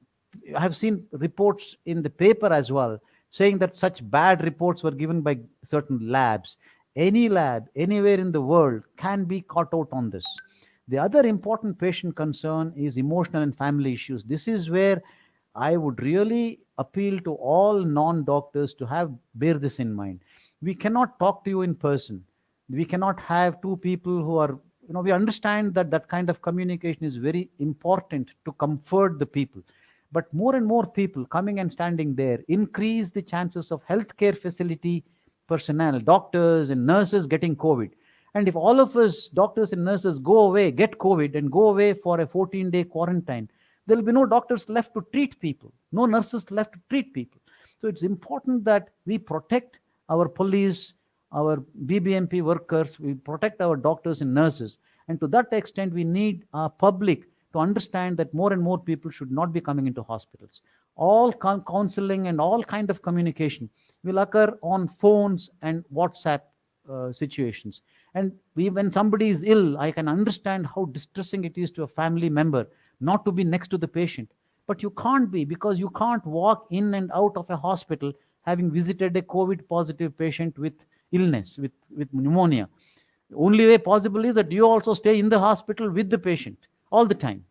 I have seen reports in the paper as well, saying that such bad reports were given by certain labs. Any lab, anywhere in the world can be caught out on this. The other important patient concern is emotional and family issues. This is where I would really appeal to all non-doctors to bear this in mind. We cannot talk to you in person. We cannot have two people who are, we understand that that kind of communication is very important to comfort the people. But more and more people coming and standing there increase the chances of healthcare facility personnel, doctors and nurses getting COVID. And if all of us, doctors and nurses, go away, get COVID and go away for a 14-day quarantine, there will be no doctors left to treat people, no nurses left to treat people. So it's important that we protect our police, our BBMP workers, we protect our doctors and nurses. And to that extent, we need our public to understand that more and more people should not be coming into hospitals. All counseling and all kind of communication will occur on phones and WhatsApp situations. And when somebody is ill, I can understand how distressing it is to a family member not to be next to the patient. But you can't be, because you can't walk in and out of a hospital having visited a COVID positive patient with illness, with pneumonia. The only way possible is that you also stay in the hospital with the patient all the time.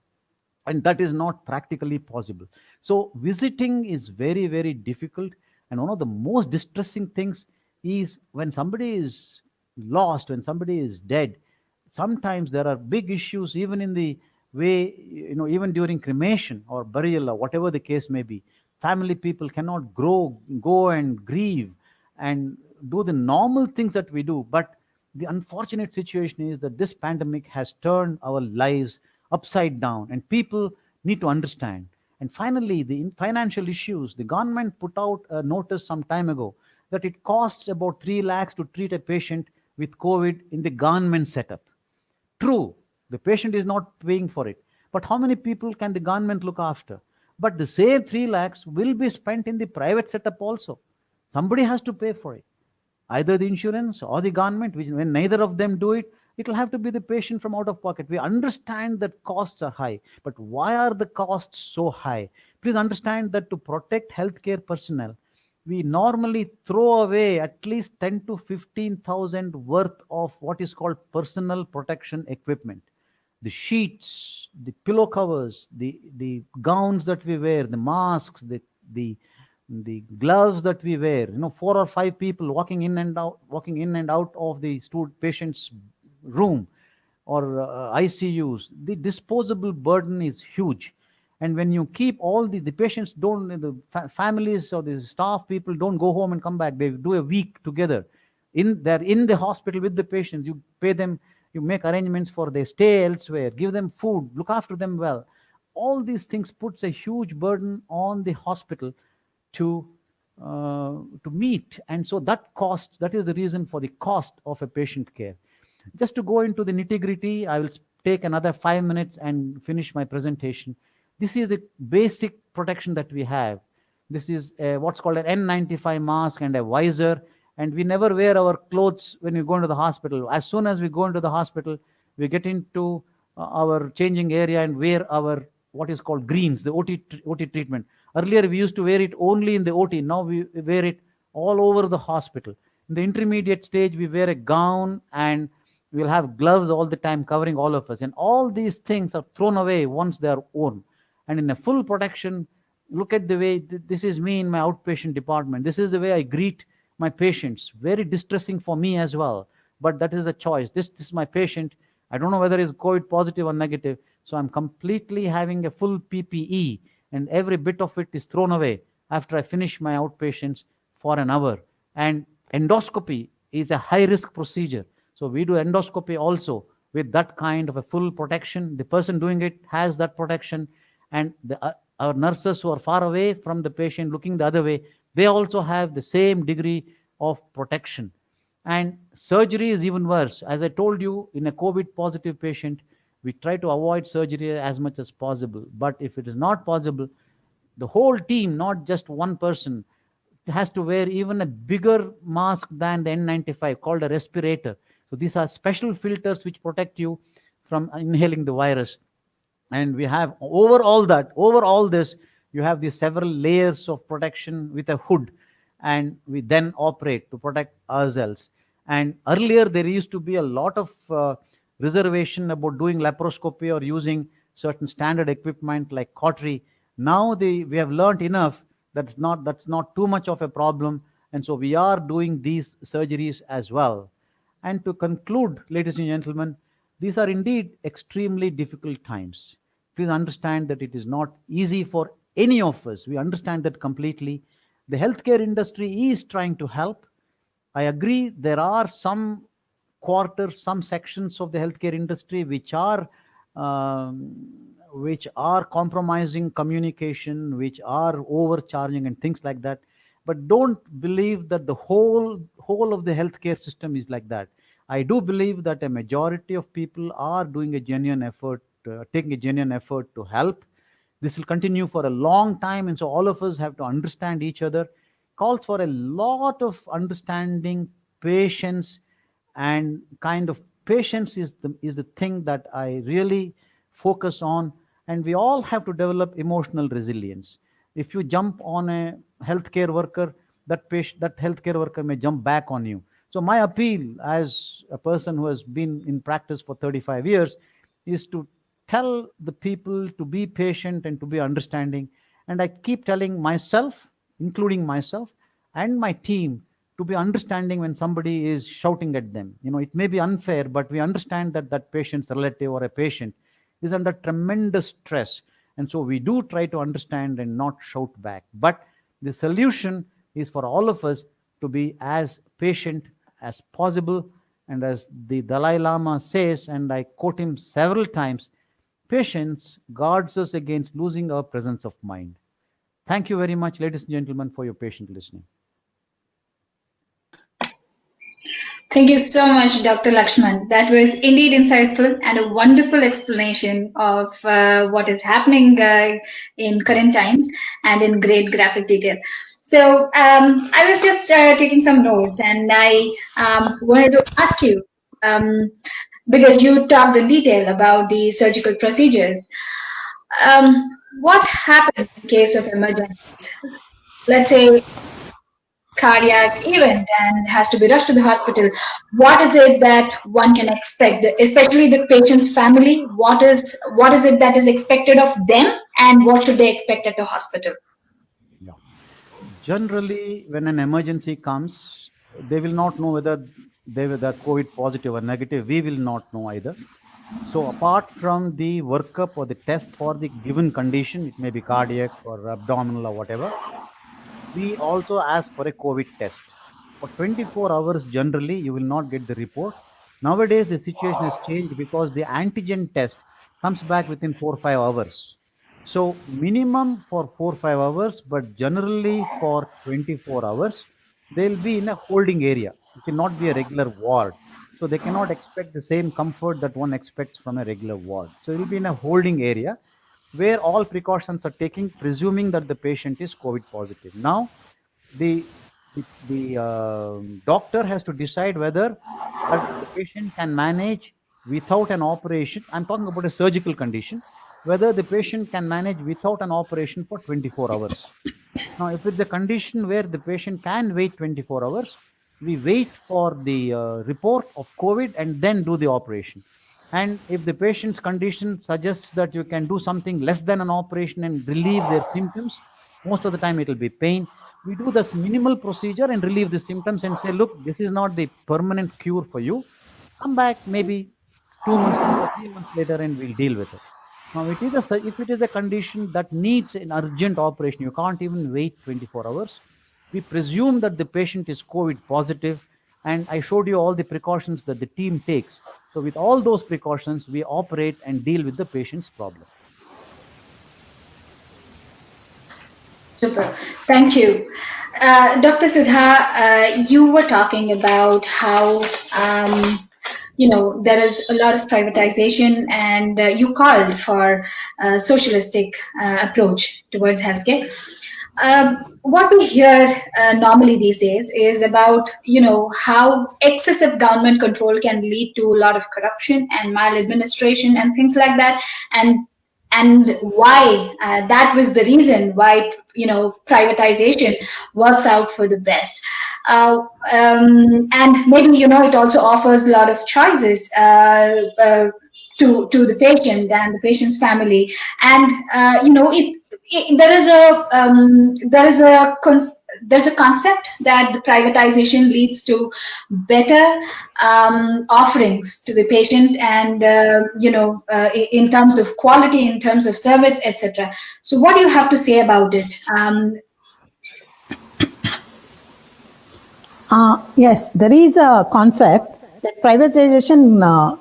And that is not practically possible. So visiting is very, very difficult. And one of the most distressing things is when somebody is lost, when somebody is dead. Sometimes there are big issues even in the way, even during cremation or burial or whatever the case may be. Family people cannot go and grieve and do the normal things that we do. But the unfortunate situation is that this pandemic has turned our lives upside down, and people need to understand. And finally, the financial issues. The government put out a notice some time ago that it costs about 3 lakhs to treat a patient with COVID in the government setup. True, the patient is not paying for it. But how many people can the government look after? But the same 3 lakhs will be spent in the private setup also. Somebody has to pay for it. Either the insurance or the government, which when neither of them do it, it will have to be the patient from out of pocket. We understand that costs are high, but why are the costs so high? Please understand that to protect healthcare personnel, we normally throw away at least 10 to 15,000 worth of what is called personal protection equipment. The sheets, the pillow covers, the gowns that we wear, the masks, the gloves that we wear, 4 or 5 people walking in and out of the patient's room or ICUs. The disposable burden is huge. And when you keep all the patients don't, the families or the staff people don't go home and come back. They do a week together. They're in the hospital with the patients. You pay them, you make arrangements for their stay elsewhere, give them food, look after them well. All these things puts a huge burden on the hospital to meet. And so that is the reason for the cost of a patient care. Just to go into the nitty-gritty, I will take another 5 minutes and finish my presentation. This is the basic protection that we have. This is what's called an N95 mask and a visor. And we never wear our clothes when we go into the hospital. As soon as we go into the hospital, we get into our changing area and wear our what is called greens, the OT treatment. Earlier, we used to wear it only in the OT. Now we wear it all over the hospital. In the intermediate stage, we wear a gown and we'll have gloves all the time covering all of us. And all these things are thrown away once they are worn. And in a full protection, look at the way, this is me in my outpatient department. This is the way I greet my patients. Very distressing for me as well. But that is a choice. This is my patient. I don't know whether it's COVID positive or negative. So I'm completely having a full PPE. And every bit of it is thrown away after I finish my outpatients for an hour. And endoscopy is a high-risk procedure. So we do endoscopy also with that kind of a full protection. The person doing it has that protection. And our nurses who are far away from the patient looking the other way, they also have the same degree of protection. And surgery is even worse. As I told you, in a COVID positive patient, we try to avoid surgery as much as possible. But if it is not possible, the whole team, not just one person, has to wear even a bigger mask than the N95 called a respirator. So these are special filters which protect you from inhaling the virus. And we have over all this, you have these several layers of protection with a hood. And we then operate to protect ourselves. And earlier there used to be a lot of reservation about doing laparoscopy or using certain standard equipment like cautery. Now we have learned enough that's not too much of a problem, and so we are doing these surgeries as well. And to conclude, ladies and gentlemen, these are indeed extremely difficult times. Please understand that it is not easy for any of us. We understand that completely. The healthcare industry is trying to help. I agree there are some quarters, some sections of the healthcare industry which are which are compromising communication, which are overcharging and things like that. But don't believe that the whole of the healthcare system is like that. I do believe that a majority of people are doing a genuine effort, taking a genuine effort to help. This will continue for a long time, and so all of us have to understand each other. Calls for a lot of understanding, patience, and kind of patience is the thing that I really focus on. And we all have to develop emotional resilience. If you jump on a healthcare worker, that healthcare worker may jump back on you. So my appeal as a person who has been in practice for 35 years is to tell the people to be patient and to be understanding. And I keep telling myself, including myself and my team, to be understanding when somebody is shouting at them. It may be unfair, but we understand that that patient's relative or a patient is under tremendous stress. And so we do try to understand and not shout back. But the solution is for all of us to be as patient as possible. And as the Dalai Lama says, and I quote him several times, patience guards us against losing our presence of mind. Thank you very much, ladies and gentlemen, for your patient listening. Thank you so much, Dr. Lakshman. That was indeed insightful and a wonderful explanation of what is happening in current times and in great graphic detail. So I was just taking some notes, and I wanted to ask you, because you talked in detail about the surgical procedures, what happens in case of emergencies? Let's say cardiac event and has to be rushed to the hospital. What is it that one can expect, especially the patient's family? What is it that is expected of them, and what should they expect at the hospital? Yeah. Generally, when an emergency comes, they will not know whether they were the COVID positive or negative. We will not know either. So apart from the workup or the test for the given condition, it may be cardiac or abdominal or whatever, we also ask for a COVID test. For 24 hours, generally, you will not get the report. Nowadays, the situation has changed because the antigen test comes back within 4 or 5 hours. So minimum for 4 or 5 hours, but generally for 24 hours, they'll be in a holding area. It will not be a regular ward. So they cannot expect the same comfort that one expects from a regular ward. So it will be in a holding area where all precautions are taken, presuming that the patient is COVID positive. Now, the doctor has to decide whether the patient can manage without an operation. I'm talking about a surgical condition, whether the patient can manage without an operation for 24 hours. Now, if it's a condition where the patient can wait 24 hours, we wait for the report of COVID and then do the operation. And if the patient's condition suggests that you can do something less than an operation and relieve their symptoms, most of the time it will be pain. We do this minimal procedure and relieve the symptoms and say, look, this is not the permanent cure for you. Come back maybe 2 months later, 3 months later, and we'll deal with it. Now, if it is a condition that needs an urgent operation, you can't even wait 24 hours. We presume that the patient is COVID positive, and I showed you all the precautions that the team takes. So with all those precautions, we operate and deal with the patient's problem. Super. Thank you. Dr. Sudha, you were talking about how there is a lot of privatization, and you called for a socialistic approach towards healthcare. What we hear normally these days is about, how excessive government control can lead to a lot of corruption and maladministration and things like that, and why that was the reason why privatization works out for the best. And maybe it also offers a lot of choices to the patient and the patient's family, and there's a concept that the privatization leads to better offerings to the patient, and in terms of quality, in terms of service, etc. So what do you have to say about it? Yes, there is a concept that privatization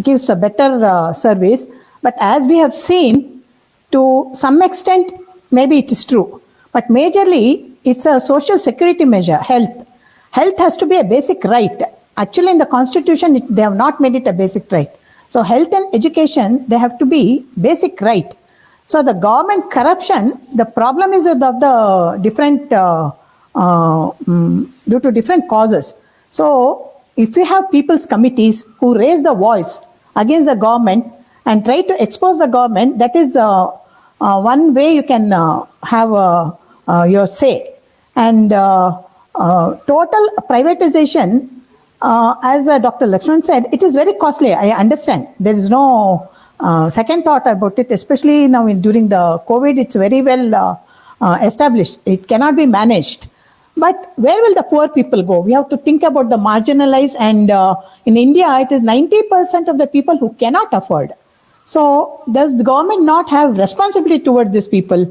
gives a better service, But as we have seen, to some extent, maybe it is true. But majorly, it's a social security measure, health. Health has to be a basic right. Actually, in the constitution, they have not made it a basic right. So health and education, they have to be basic right. So the government corruption, the problem is of the different, due to different causes. So if we have people's committees who raise the voice against the government and try to expose the government, that is one way you can have your say. And total privatization, as Dr. Lakshman said, it is very costly. I understand. There is no second thought about it, especially now during the COVID, it's very well established. It cannot be managed. But where will the poor people go? We have to think about the marginalized, and in India, it is 90% of the people who cannot afford. So does the government not have responsibility towards these people?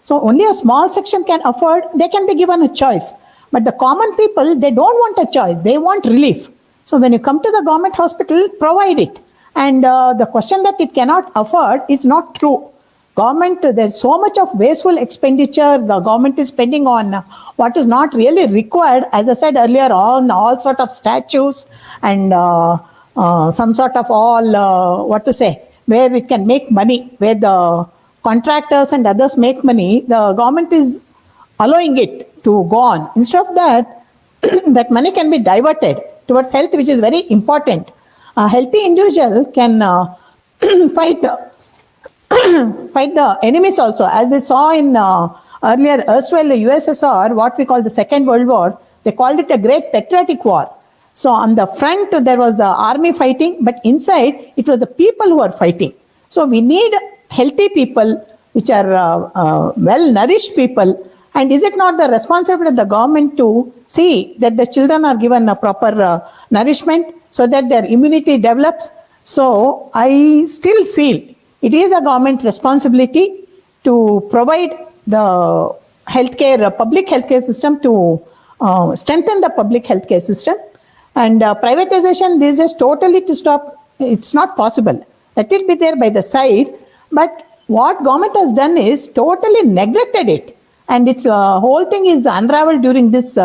So only a small section can afford, they can be given a choice. But the common people, they don't want a choice, they want relief. So when you come to the government hospital, provide it. And the question that it cannot afford is not true. Government, there's so much of wasteful expenditure the government is spending on what is not really required. As I said earlier, on all sort of statues and some sort of all, where it can make money, where the contractors and others make money, the government is allowing it to go on. Instead of that, that money can be diverted towards health, which is very important. A healthy individual can fight the enemies also. As we saw in earlier erstwhile USSR, what we call the Second World War, they called it a great patriotic war. So on the front, there was the army fighting, but inside, it was the people who are fighting. So we need healthy people, which are well-nourished people. And is it not the responsibility of the government to see that the children are given a proper nourishment so that their immunity develops? So I still feel it is a government responsibility to provide the healthcare, public healthcare system, to strengthen the public healthcare system. And privatization, this is totally to stop. It's not possible. Let it be there by the side. But what government has done is totally neglected it. And its whole thing is unraveled during this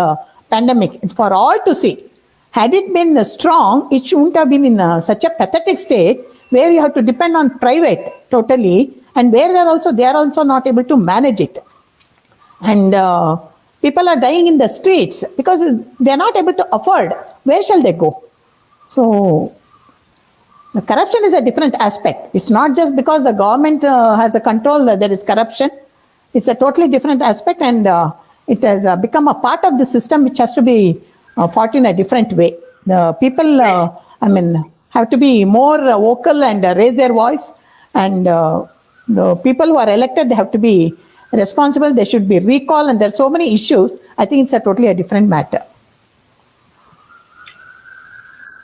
pandemic for all to see. Had it been strong, it shouldn't have been in such a pathetic state where you have to depend on private totally, and where they are also not able to manage it. And people are dying in the streets because they are not able to afford. Where shall they go? So the corruption is a different aspect. It's not just because the government has a control that there is corruption. It's a totally different aspect, and it has become a part of the system which has to be fought in a different way. The people, have to be more vocal and raise their voice. And the people who are elected, they have to be responsible. They should be recalled. And there are so many issues. I think it's a totally a different matter.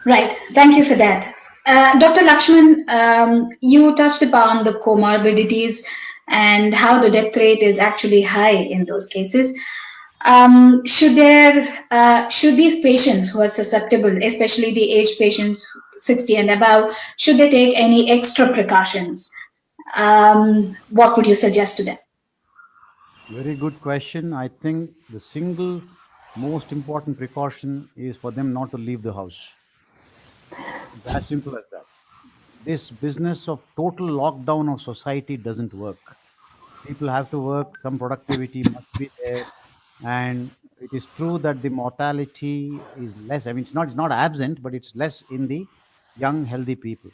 Right. Thank you for that. Dr. Lakshman, you touched upon the comorbidities and how the death rate is actually high in those cases. Should these patients who are susceptible, especially the aged patients 60 and above, should they take any extra precautions? What would you suggest to them? Very good question. I think the single most important precaution is for them not to leave the house. It's as simple as that. This business of total lockdown of society doesn't work. People have to work, some productivity must be there. And it is true that the mortality is less. I mean, it's not absent, but it's less in the young, healthy people.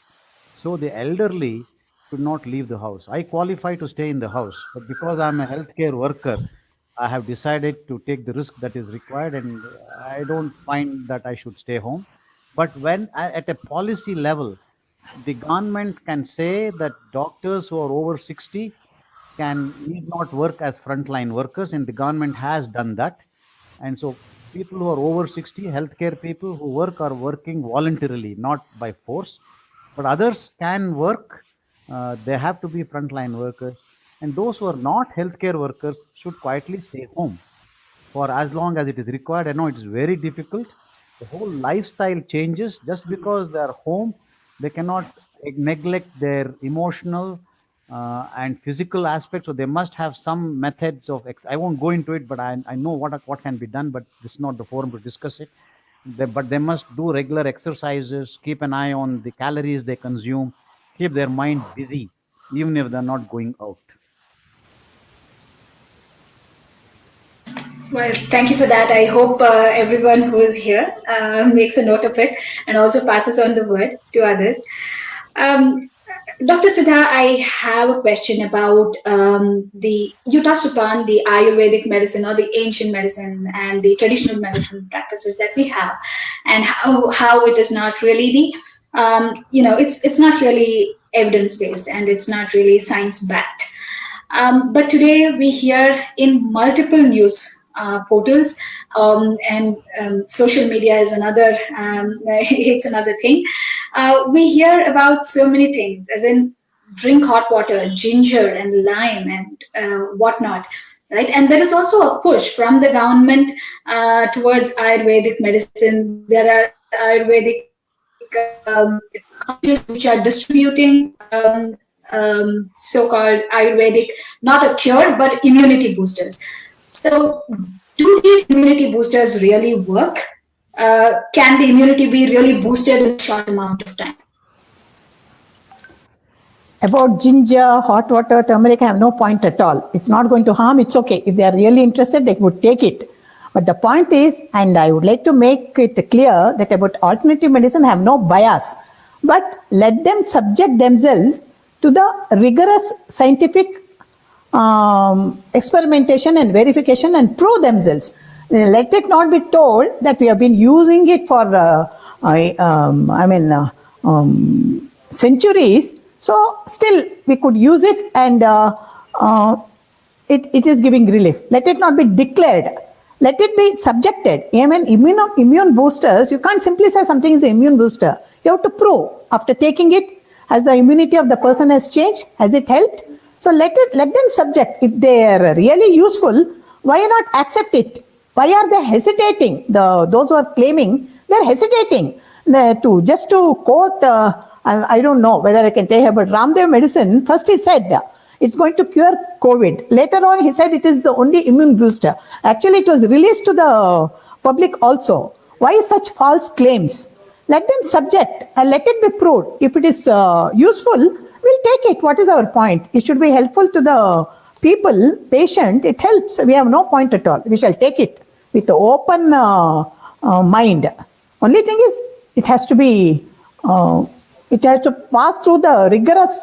So the elderly should not leave the house. I qualify to stay in the house, but because I'm a healthcare worker, I have decided to take the risk that is required, and I don't find that I should stay home. But when at a policy level, the government can say that doctors who are over 60 need not work as frontline workers, and the government has done that. And so people who are over 60, healthcare people who work, are working voluntarily, not by force. But others can work. They have to be frontline workers. And those who are not healthcare workers should quietly stay home for as long as it is required. I know it is very difficult. The whole lifestyle changes. Just because they are home, they cannot neglect their emotional and physical aspects. So they must have some methods of. I won't go into it, but I know what can be done. But this is not the forum to discuss it. But they must do regular exercises, keep an eye on the calories they consume, keep their mind busy, even if they're not going out. Well, thank you for that. I hope everyone who is here makes a note of it and also passes on the word to others. Dr. Sudha, I have a question about you touched upon the Ayurvedic medicine or the ancient medicine and the traditional medicine practices that we have, and how it is not really it's not really evidence based and it's not really science backed. But today we hear in multiple news portals and social media is another it's another thing. We hear about so many things, as in drink hot water, ginger and lime and whatnot, right? And there is also a push from the government towards Ayurvedic medicine. There are Ayurvedic countries which are distributing so-called Ayurvedic, not a cure, but immunity boosters. So do these immunity boosters really work? Can the immunity be really boosted in a short amount of time? About ginger, hot water, turmeric, I have no point at all. It's not going to harm. It's okay. If they are really interested, they would take it. But the point is, and I would like to make it clear that about alternative medicine, I have no bias. But let them subject themselves to the rigorous scientific experimentation and verification and prove themselves. Let it not be told that we have been using it for centuries. So still we could use it, and it is giving relief. Let it not be declared. Let it be subjected. Even immune boosters, you can't simply say something is an immune booster. You have to prove after taking it, has the immunity of the person has changed? Has it helped? So let them subject. If they are really useful, why not accept it? Why are they hesitating? Those who are claiming, they're hesitating. To quote, I don't know whether I can tell you, but Ramdev medicine, first he said, it's going to cure COVID. Later on, he said it is the only immune booster. Actually, it was released to the public also. Why such false claims? Let them subject and let it be proved. If it is useful, we'll take it. What is our point? It should be helpful to the people, patient. It helps. We have no point at all. We shall take it with the open mind. Only thing is, it has to be, it has to pass through the rigorous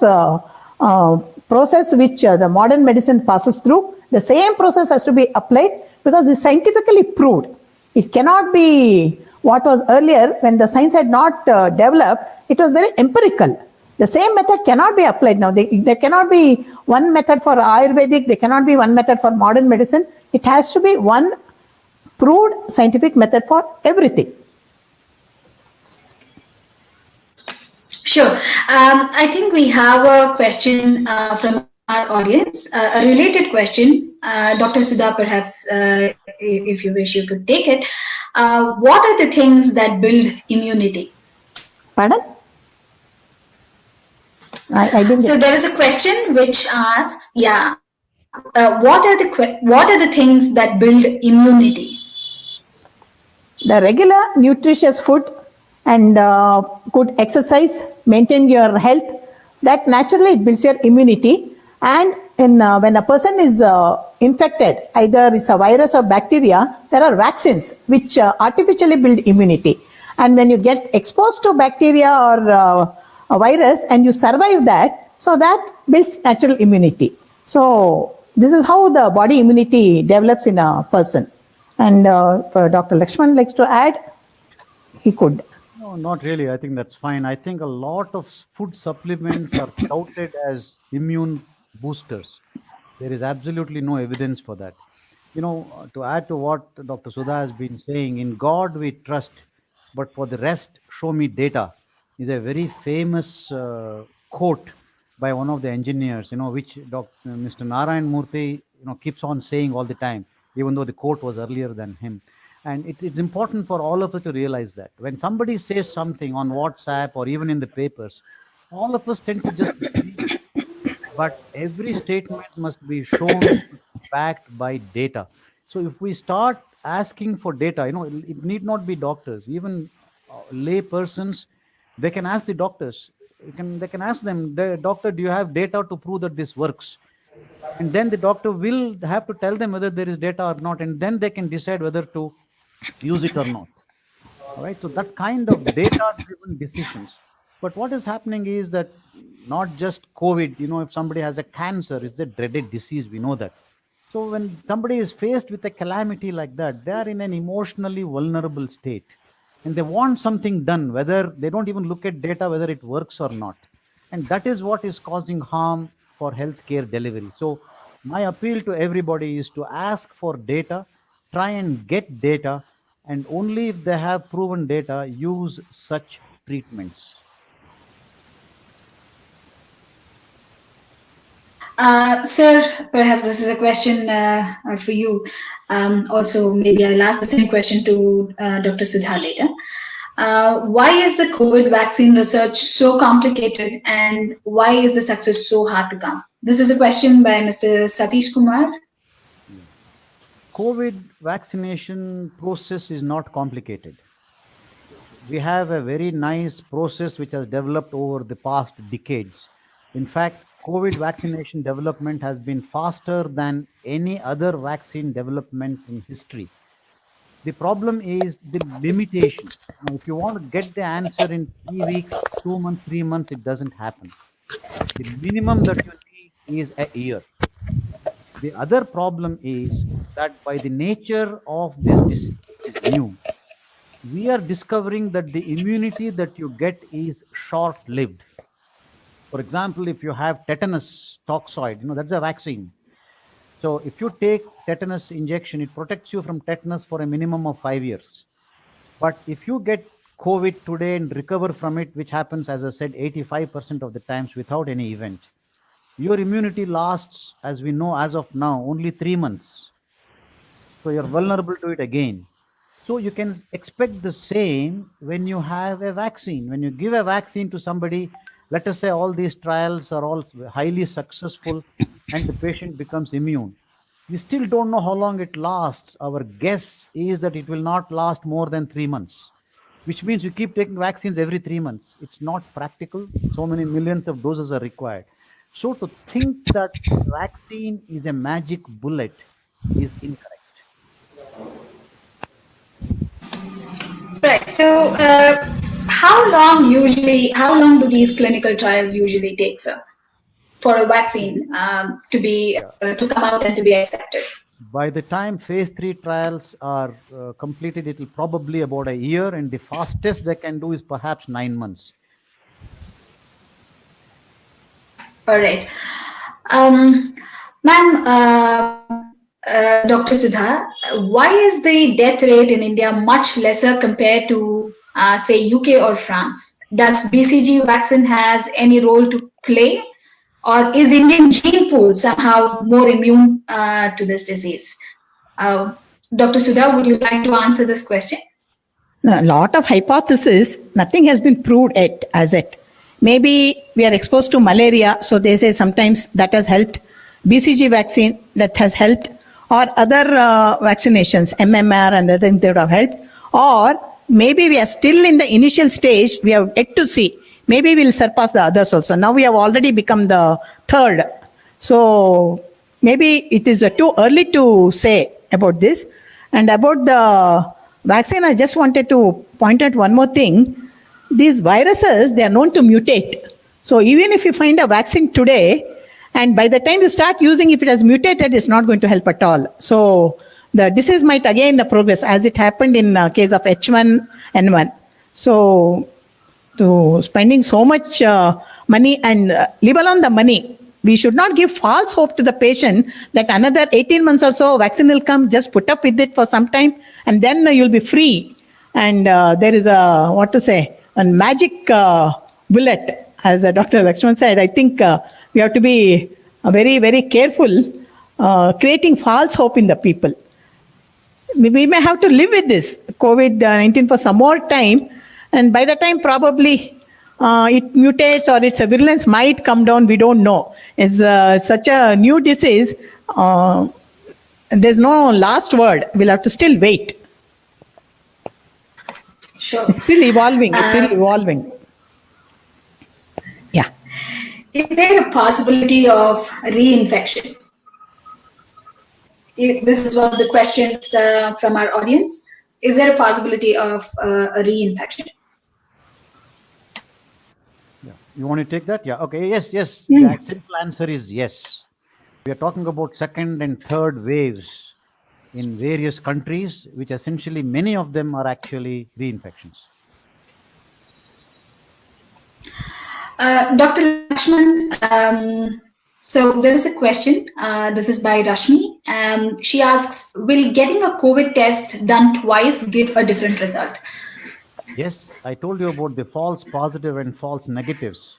process which the modern medicine passes through. The same process has to be applied because it's scientifically proved. It cannot be what was earlier when the science had not developed. It was very empirical. The same method cannot be applied now. There cannot be one method for Ayurvedic. There cannot be one method for modern medicine. It has to be one proved scientific method for everything. Sure. I think we have a question from our audience, a related question. Dr. Sudha, perhaps if you wish, you could take it. What are the things that build immunity? Pardon? I didn't. So there is a question which asks, what are the things that build immunity? The regular nutritious food and good exercise, maintain your health, that naturally it builds your immunity. And when a person is infected, either it's a virus or bacteria, there are vaccines which artificially build immunity. And when you get exposed to bacteria or a virus and you survive that, so that builds natural immunity. So this is how the body immunity develops in a person. And if Dr. Lakshman likes to add, he could. No, not really. I think that's fine. I think a lot of food supplements are touted as immune boosters. There is absolutely no evidence for that. You know, to add to what Dr. Sudha has been saying, in God we trust, but for the rest, show me data, is a very famous quote by one of the engineers, which Mr. Narayan Murthy, keeps on saying all the time, even though the quote was earlier than him. And it's important for all of us to realize that when somebody says something on WhatsApp or even in the papers, all of us tend to just believe it. But every statement must be shown backed by data. So if we start asking for data, it need not be doctors, even lay persons, they can ask the doctors. They can ask them, doctor, do you have data to prove that this works? And then the doctor will have to tell them whether there is data or not, and then they can decide whether to use it or not. All right, so that kind of data-driven decisions. But what is happening is that not just COVID, if somebody has a cancer, it's a dreaded disease, we know that. So when somebody is faced with a calamity like that, they are in an emotionally vulnerable state. And they want something done, whether they don't even look at data, whether it works or not. And that is what is causing harm for healthcare delivery. So my appeal to everybody is to ask for data, try and get data, and only if they have proven data, use such treatments. Sir, perhaps this is a question for you. Also, maybe I'll ask the same question to Dr. Sudha later. Why is the COVID vaccine research so complicated, and why is the success so hard to come? This is a question by Mr. Satish Kumar. COVID vaccination process is not complicated. We have a very nice process which has developed over the past decades. In fact, COVID vaccination development has been faster than any other vaccine development in history. The problem is the limitation. If you want to get the answer in 3 weeks, 2 months, 3 months, it doesn't happen. The minimum that you need is a year. The other problem is that by the nature of this disease is new, we are discovering that the immunity that you get is short-lived. For example, if you have tetanus toxoid, that's a vaccine. So if you take tetanus injection, it protects you from tetanus for a minimum of 5 years. But if you get COVID today and recover from it, which happens, as I said, 85% of the times without any event, your immunity lasts, as we know as of now, only 3 months. So you're vulnerable to it again. So you can expect the same when you have a vaccine. When you give a vaccine to somebody, let us say all these trials are all highly successful and the patient becomes immune. We still don't know how long it lasts. Our guess is that it will not last more than 3 months, which means you keep taking vaccines every 3 months. It's not practical. So many millions of doses are required. So to think that vaccine is a magic bullet is incorrect. Right. So how long do these clinical trials usually take, sir, for a vaccine to come out and to be accepted? By the time phase 3 trials are completed, it will probably about a year, and the fastest they can do is perhaps 9 months. All right. Ma'am, Dr. Sudha, why is the death rate in India much lesser compared to, say, UK or France? Does BCG vaccine has any role to play? Or is Indian gene pool somehow more immune to this disease? Dr. Sudha, would you like to answer this question? A lot of hypotheses, nothing has been proved yet as yet. Maybe we are exposed to malaria, so they say sometimes that has helped. BCG vaccine, that has helped. Or other vaccinations, MMR and other things that have helped. Or maybe we are still in the initial stage, we have yet to see. Maybe we'll surpass the others also. Now we have already become the third. So maybe it is too early to say about this. And about the vaccine, I just wanted to point out one more thing. These viruses, they are known to mutate. So even if you find a vaccine today, and by the time you start using, if it has mutated, it's not going to help at all. So the disease might again progress, as it happened in case of H1N1. So to spending so much money and leave alone the money, we should not give false hope to the patient that another 18 months or so vaccine will come, just put up with it for some time and then you'll be free. And there is a magic bullet, as Dr. Lakshman said. I think we have to be very, very careful creating false hope in the people. We may have to live with this COVID-19 for some more time. And by the time probably it mutates or its virulence might come down. We don't know. It's such a new disease. There's no last word. We'll have to still wait. Sure. It's still evolving. It's still evolving. Yeah. Is there a possibility of reinfection? This is one of the questions from our audience. Is there a possibility of a reinfection? Yeah. You want to take that? Yeah. Okay. Yes. Yes. The simple answer is yes. We are talking about second and third waves in various countries, which essentially many of them are actually reinfections. Dr. Lakshman, so there is a question. This is by Rashmi. She asks, will getting a COVID test done twice give a different result? Yes, I told you about the false positive and false negatives.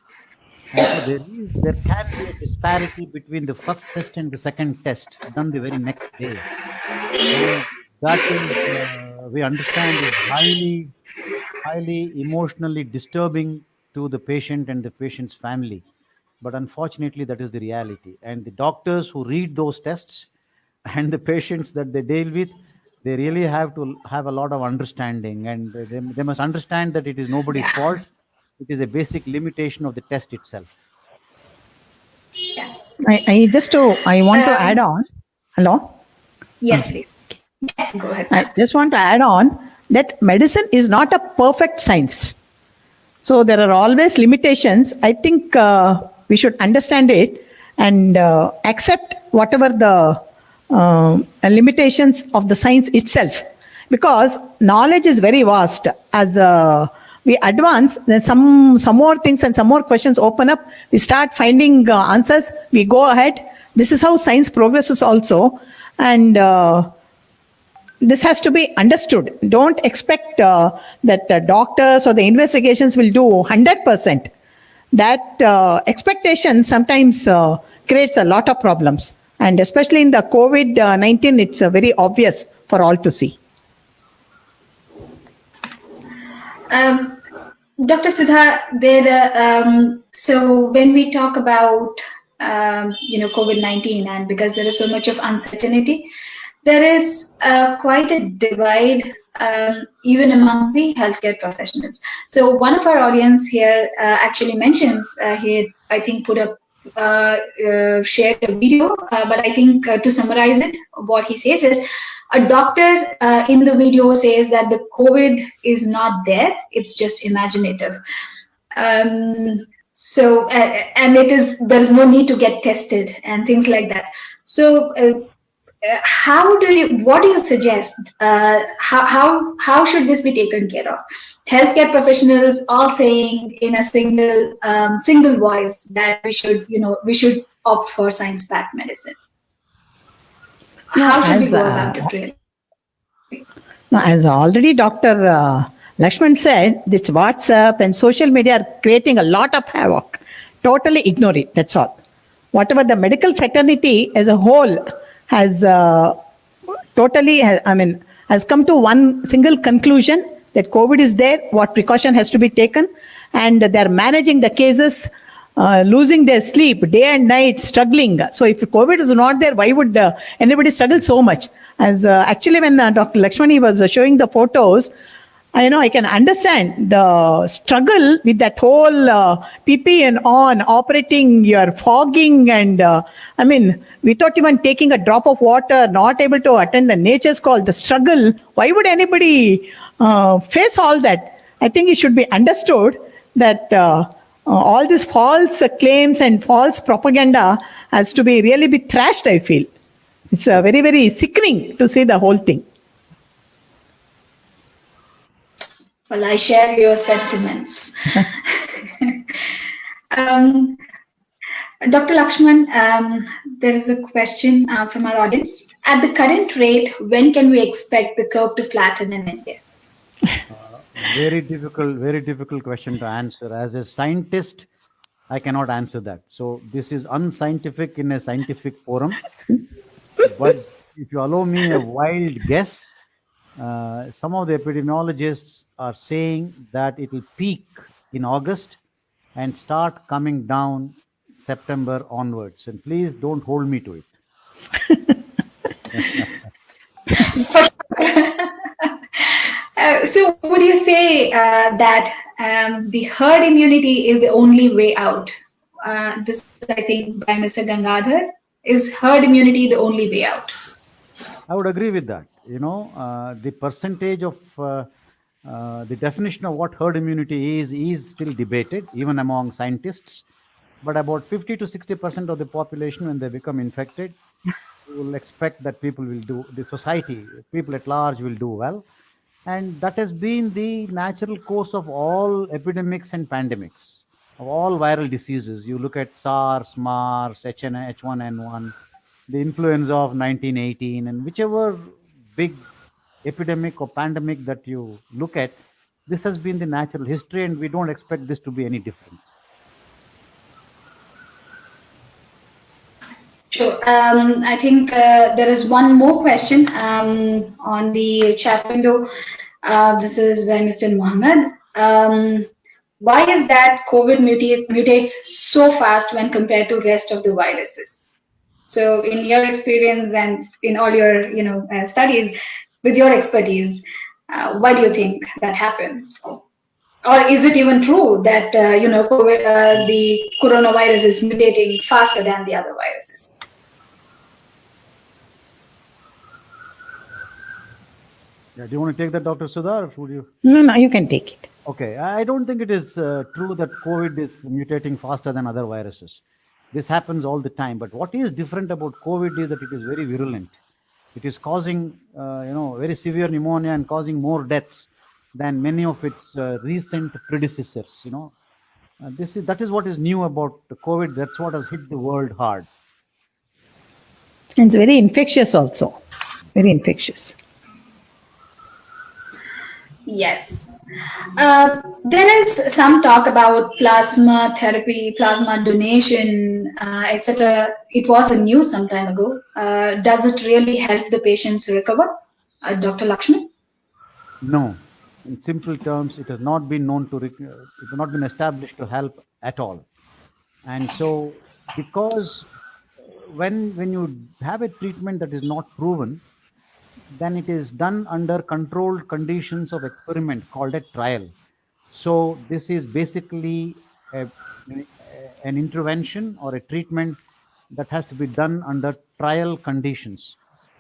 And so there can be a disparity between the first test and the second test done the very next day. And that is, we understand, is highly emotionally disturbing to the patient and the patient's family. But unfortunately, that is the reality. And the doctors who read those tests and the patients that they deal with, they really have to have a lot of understanding, and they must understand that it is nobody's fault. It is a basic limitation of the test itself. Yeah. I want to add on. Hello? Yes, please. Yes, go ahead. I just want to add on that medicine is not a perfect science. So there are always limitations. I think we should understand it and accept whatever the limitations of the science itself. Because knowledge is very vast. As we advance, then some more things and some more questions open up. We start finding answers. We go ahead. This is how science progresses also. And this has to be understood. Don't expect that the doctors or the investigations will do 100%. That expectation sometimes creates a lot of problems. And especially in the COVID-19, it's very obvious for all to see. Dr. Sudha, so when we talk about COVID-19, and because there is so much of uncertainty, there is quite a divide even amongst the healthcare professionals. So one of our audience here actually mentions, he I think put up shared a video, but I think to summarize it, what he says is, a doctor in the video says that the COVID is not there, it's just imaginative. So and there's no need to get tested and things like that. So what do you suggest? How should this be taken care of? Healthcare professionals all saying in a single voice that we should opt for science-backed medicine. How should we go about it really? Now, as already Dr. Lakshman said, this WhatsApp and social media are creating a lot of havoc. Totally ignore it, that's all. Whatever the medical fraternity as a whole has has come to one single conclusion that COVID is there, what precaution has to be taken, and they're managing the cases, losing their sleep day and night, struggling. So if COVID is not there, why would anybody struggle so much? As actually when Dr. Lakshmani was showing the photos, I can understand the struggle with that whole PP and on, operating, you're fogging, and without even taking a drop of water, not able to attend the nature's call, the struggle. Why would anybody face all that? I think it should be understood that all these false claims and false propaganda has to be really be thrashed, I feel. It's very, very sickening to see the whole thing. Well, I share your sentiments. Dr. Lakshman, there is a question from our audience. At the current rate, when can we expect the curve to flatten in India? Very difficult question to answer. As a scientist, I cannot answer that. So this is unscientific in a scientific forum. But if you allow me a wild guess, some of the epidemiologists are saying that it will peak in August and start coming down September onwards. And please don't hold me to it. For sure. So would you say that the herd immunity is the only way out? This is, I think, by Mr. Gangadhar. Is herd immunity the only way out? I would agree with that. The percentage of the definition of what herd immunity is still debated, even among scientists. But about 50 to 60% of the population, when they become infected, will expect that the society, people at large will do well. And that has been the natural course of all epidemics and pandemics, of all viral diseases. You look at SARS, MARS, H1N1, the influenza of 1918, and whichever big epidemic or pandemic that you look at, this has been the natural history, and we don't expect this to be any different. Sure. I think there is one more question on the chat window. This is by Mr. Mohammed. Why is that COVID mutates so fast when compared to rest of the viruses? So, in your experience and in all your studies, with your expertise, why do you think that happens? Or is it even true that COVID, the coronavirus is mutating faster than the other viruses? Yeah, do you want to take that, Dr. Sudha, or should you? No, you can take it. Okay, I don't think it is true that COVID is mutating faster than other viruses. This happens all the time. But what is different about COVID is that it is very virulent. It is causing, very severe pneumonia and causing more deaths than many of its recent predecessors. That is what is new about COVID. That's what has hit the world hard. And it's very infectious also. Very infectious. Yes. There is some talk about plasma therapy, plasma donation, etc. It was in news some time ago. Does it really help the patients recover, Dr. Lakshmi? No. In simple terms, it has not been it has not been established to help at all. And so, because when you have a treatment that is not proven, then it is done under controlled conditions of experiment called a trial. So this is basically an intervention or a treatment that has to be done under trial conditions.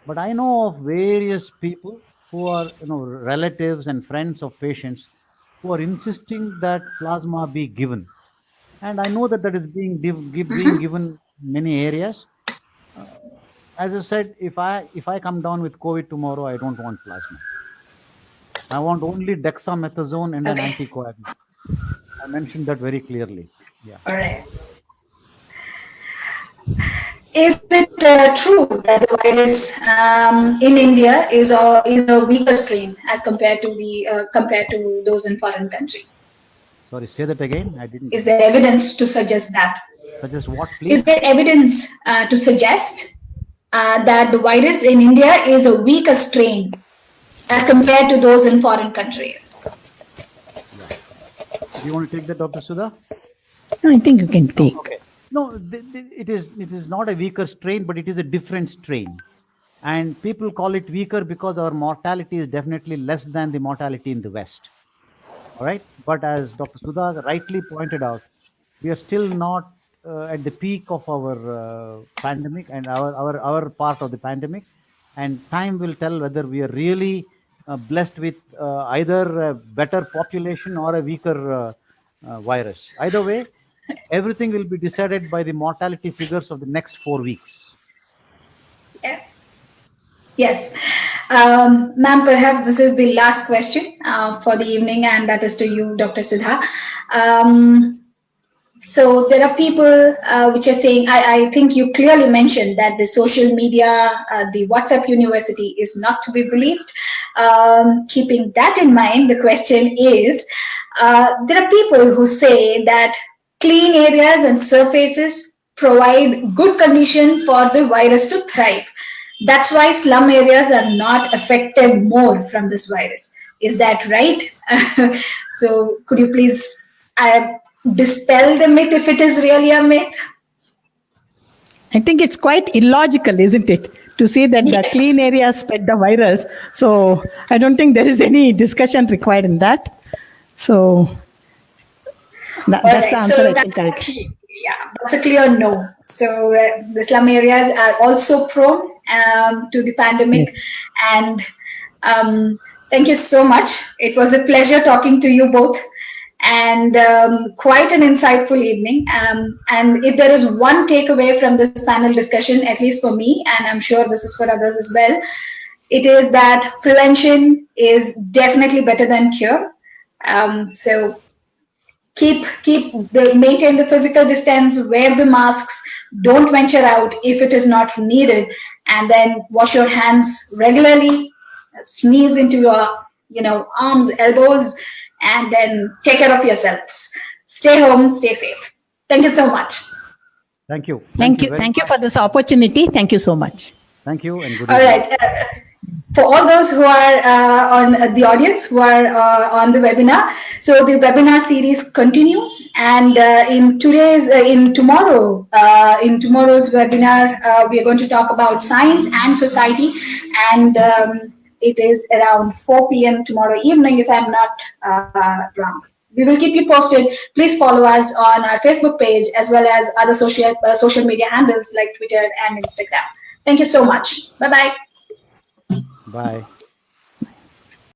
But I know of various people who are relatives and friends of patients who are insisting that plasma be given. And I know that is being given in many areas. As I said, if I come down with COVID tomorrow, I don't want plasma. I want only dexamethasone and an anticoagulant. I mentioned that very clearly. Yeah. All right. Is it true that the virus in India is a weaker strain as compared to those in foreign countries? Sorry, say that again. I didn't. Is there evidence to suggest that? Suggest what, please? Is there evidence to suggest that the virus in India is a weaker strain as compared to those in foreign countries? Yeah. Do you want to take that, Dr. Sudha? No, I think you can take. Okay. No, it is not a weaker strain, but it is a different strain. And people call it weaker because our mortality is definitely less than the mortality in the West. All right. But as Dr. Sudha rightly pointed out, we are still not at the peak of our pandemic and our part of the pandemic. And time will tell whether we are really blessed with either a better population or a weaker virus. Either way, everything will be decided by the mortality figures of the next 4 weeks. Yes. Yes. Ma'am, perhaps this is the last question for the evening, and that is to you, Dr. Sudha. So there are people which are saying, I think you clearly mentioned that the social media, the WhatsApp University is not to be believed. Keeping that in mind, the question is, there are people who say that clean areas and surfaces provide good condition for the virus to thrive. That's why slum areas are not affected more from this virus. Is that right? So could you please dispel the myth if it is really a myth? I think it's quite illogical, isn't it, to say that the Yes. clean areas spread the virus. So I don't think there is any discussion required in that. So that's Alright, the answer so I think I'll give. that's a clear no. So the slum areas are also prone to the pandemic. Yes. And thank you so much. It was a pleasure talking to you both, and quite an insightful evening. And if there is one takeaway from this panel discussion, at least for me, and I'm sure this is for others as well, it is that prevention is definitely better than cure. So maintain the physical distance, wear the masks, don't venture out if it is not needed, and then wash your hands regularly, sneeze into your arms, elbows, and then take care of yourselves. Stay home, stay safe. Thank you so much. Thank you. Thank you. very Thank you much. for this opportunity. Thank you so much. Thank you and good All evening. right. For all those who are on the audience who are on the webinar, so the webinar series continues, and in tomorrow's webinar, we are going to talk about science and society, and it is around 4 p.m. tomorrow evening, if I'm not wrong. We will keep you posted. Please follow us on our Facebook page as well as other social media handles like Twitter and Instagram. Thank you so much. Bye-bye. Bye.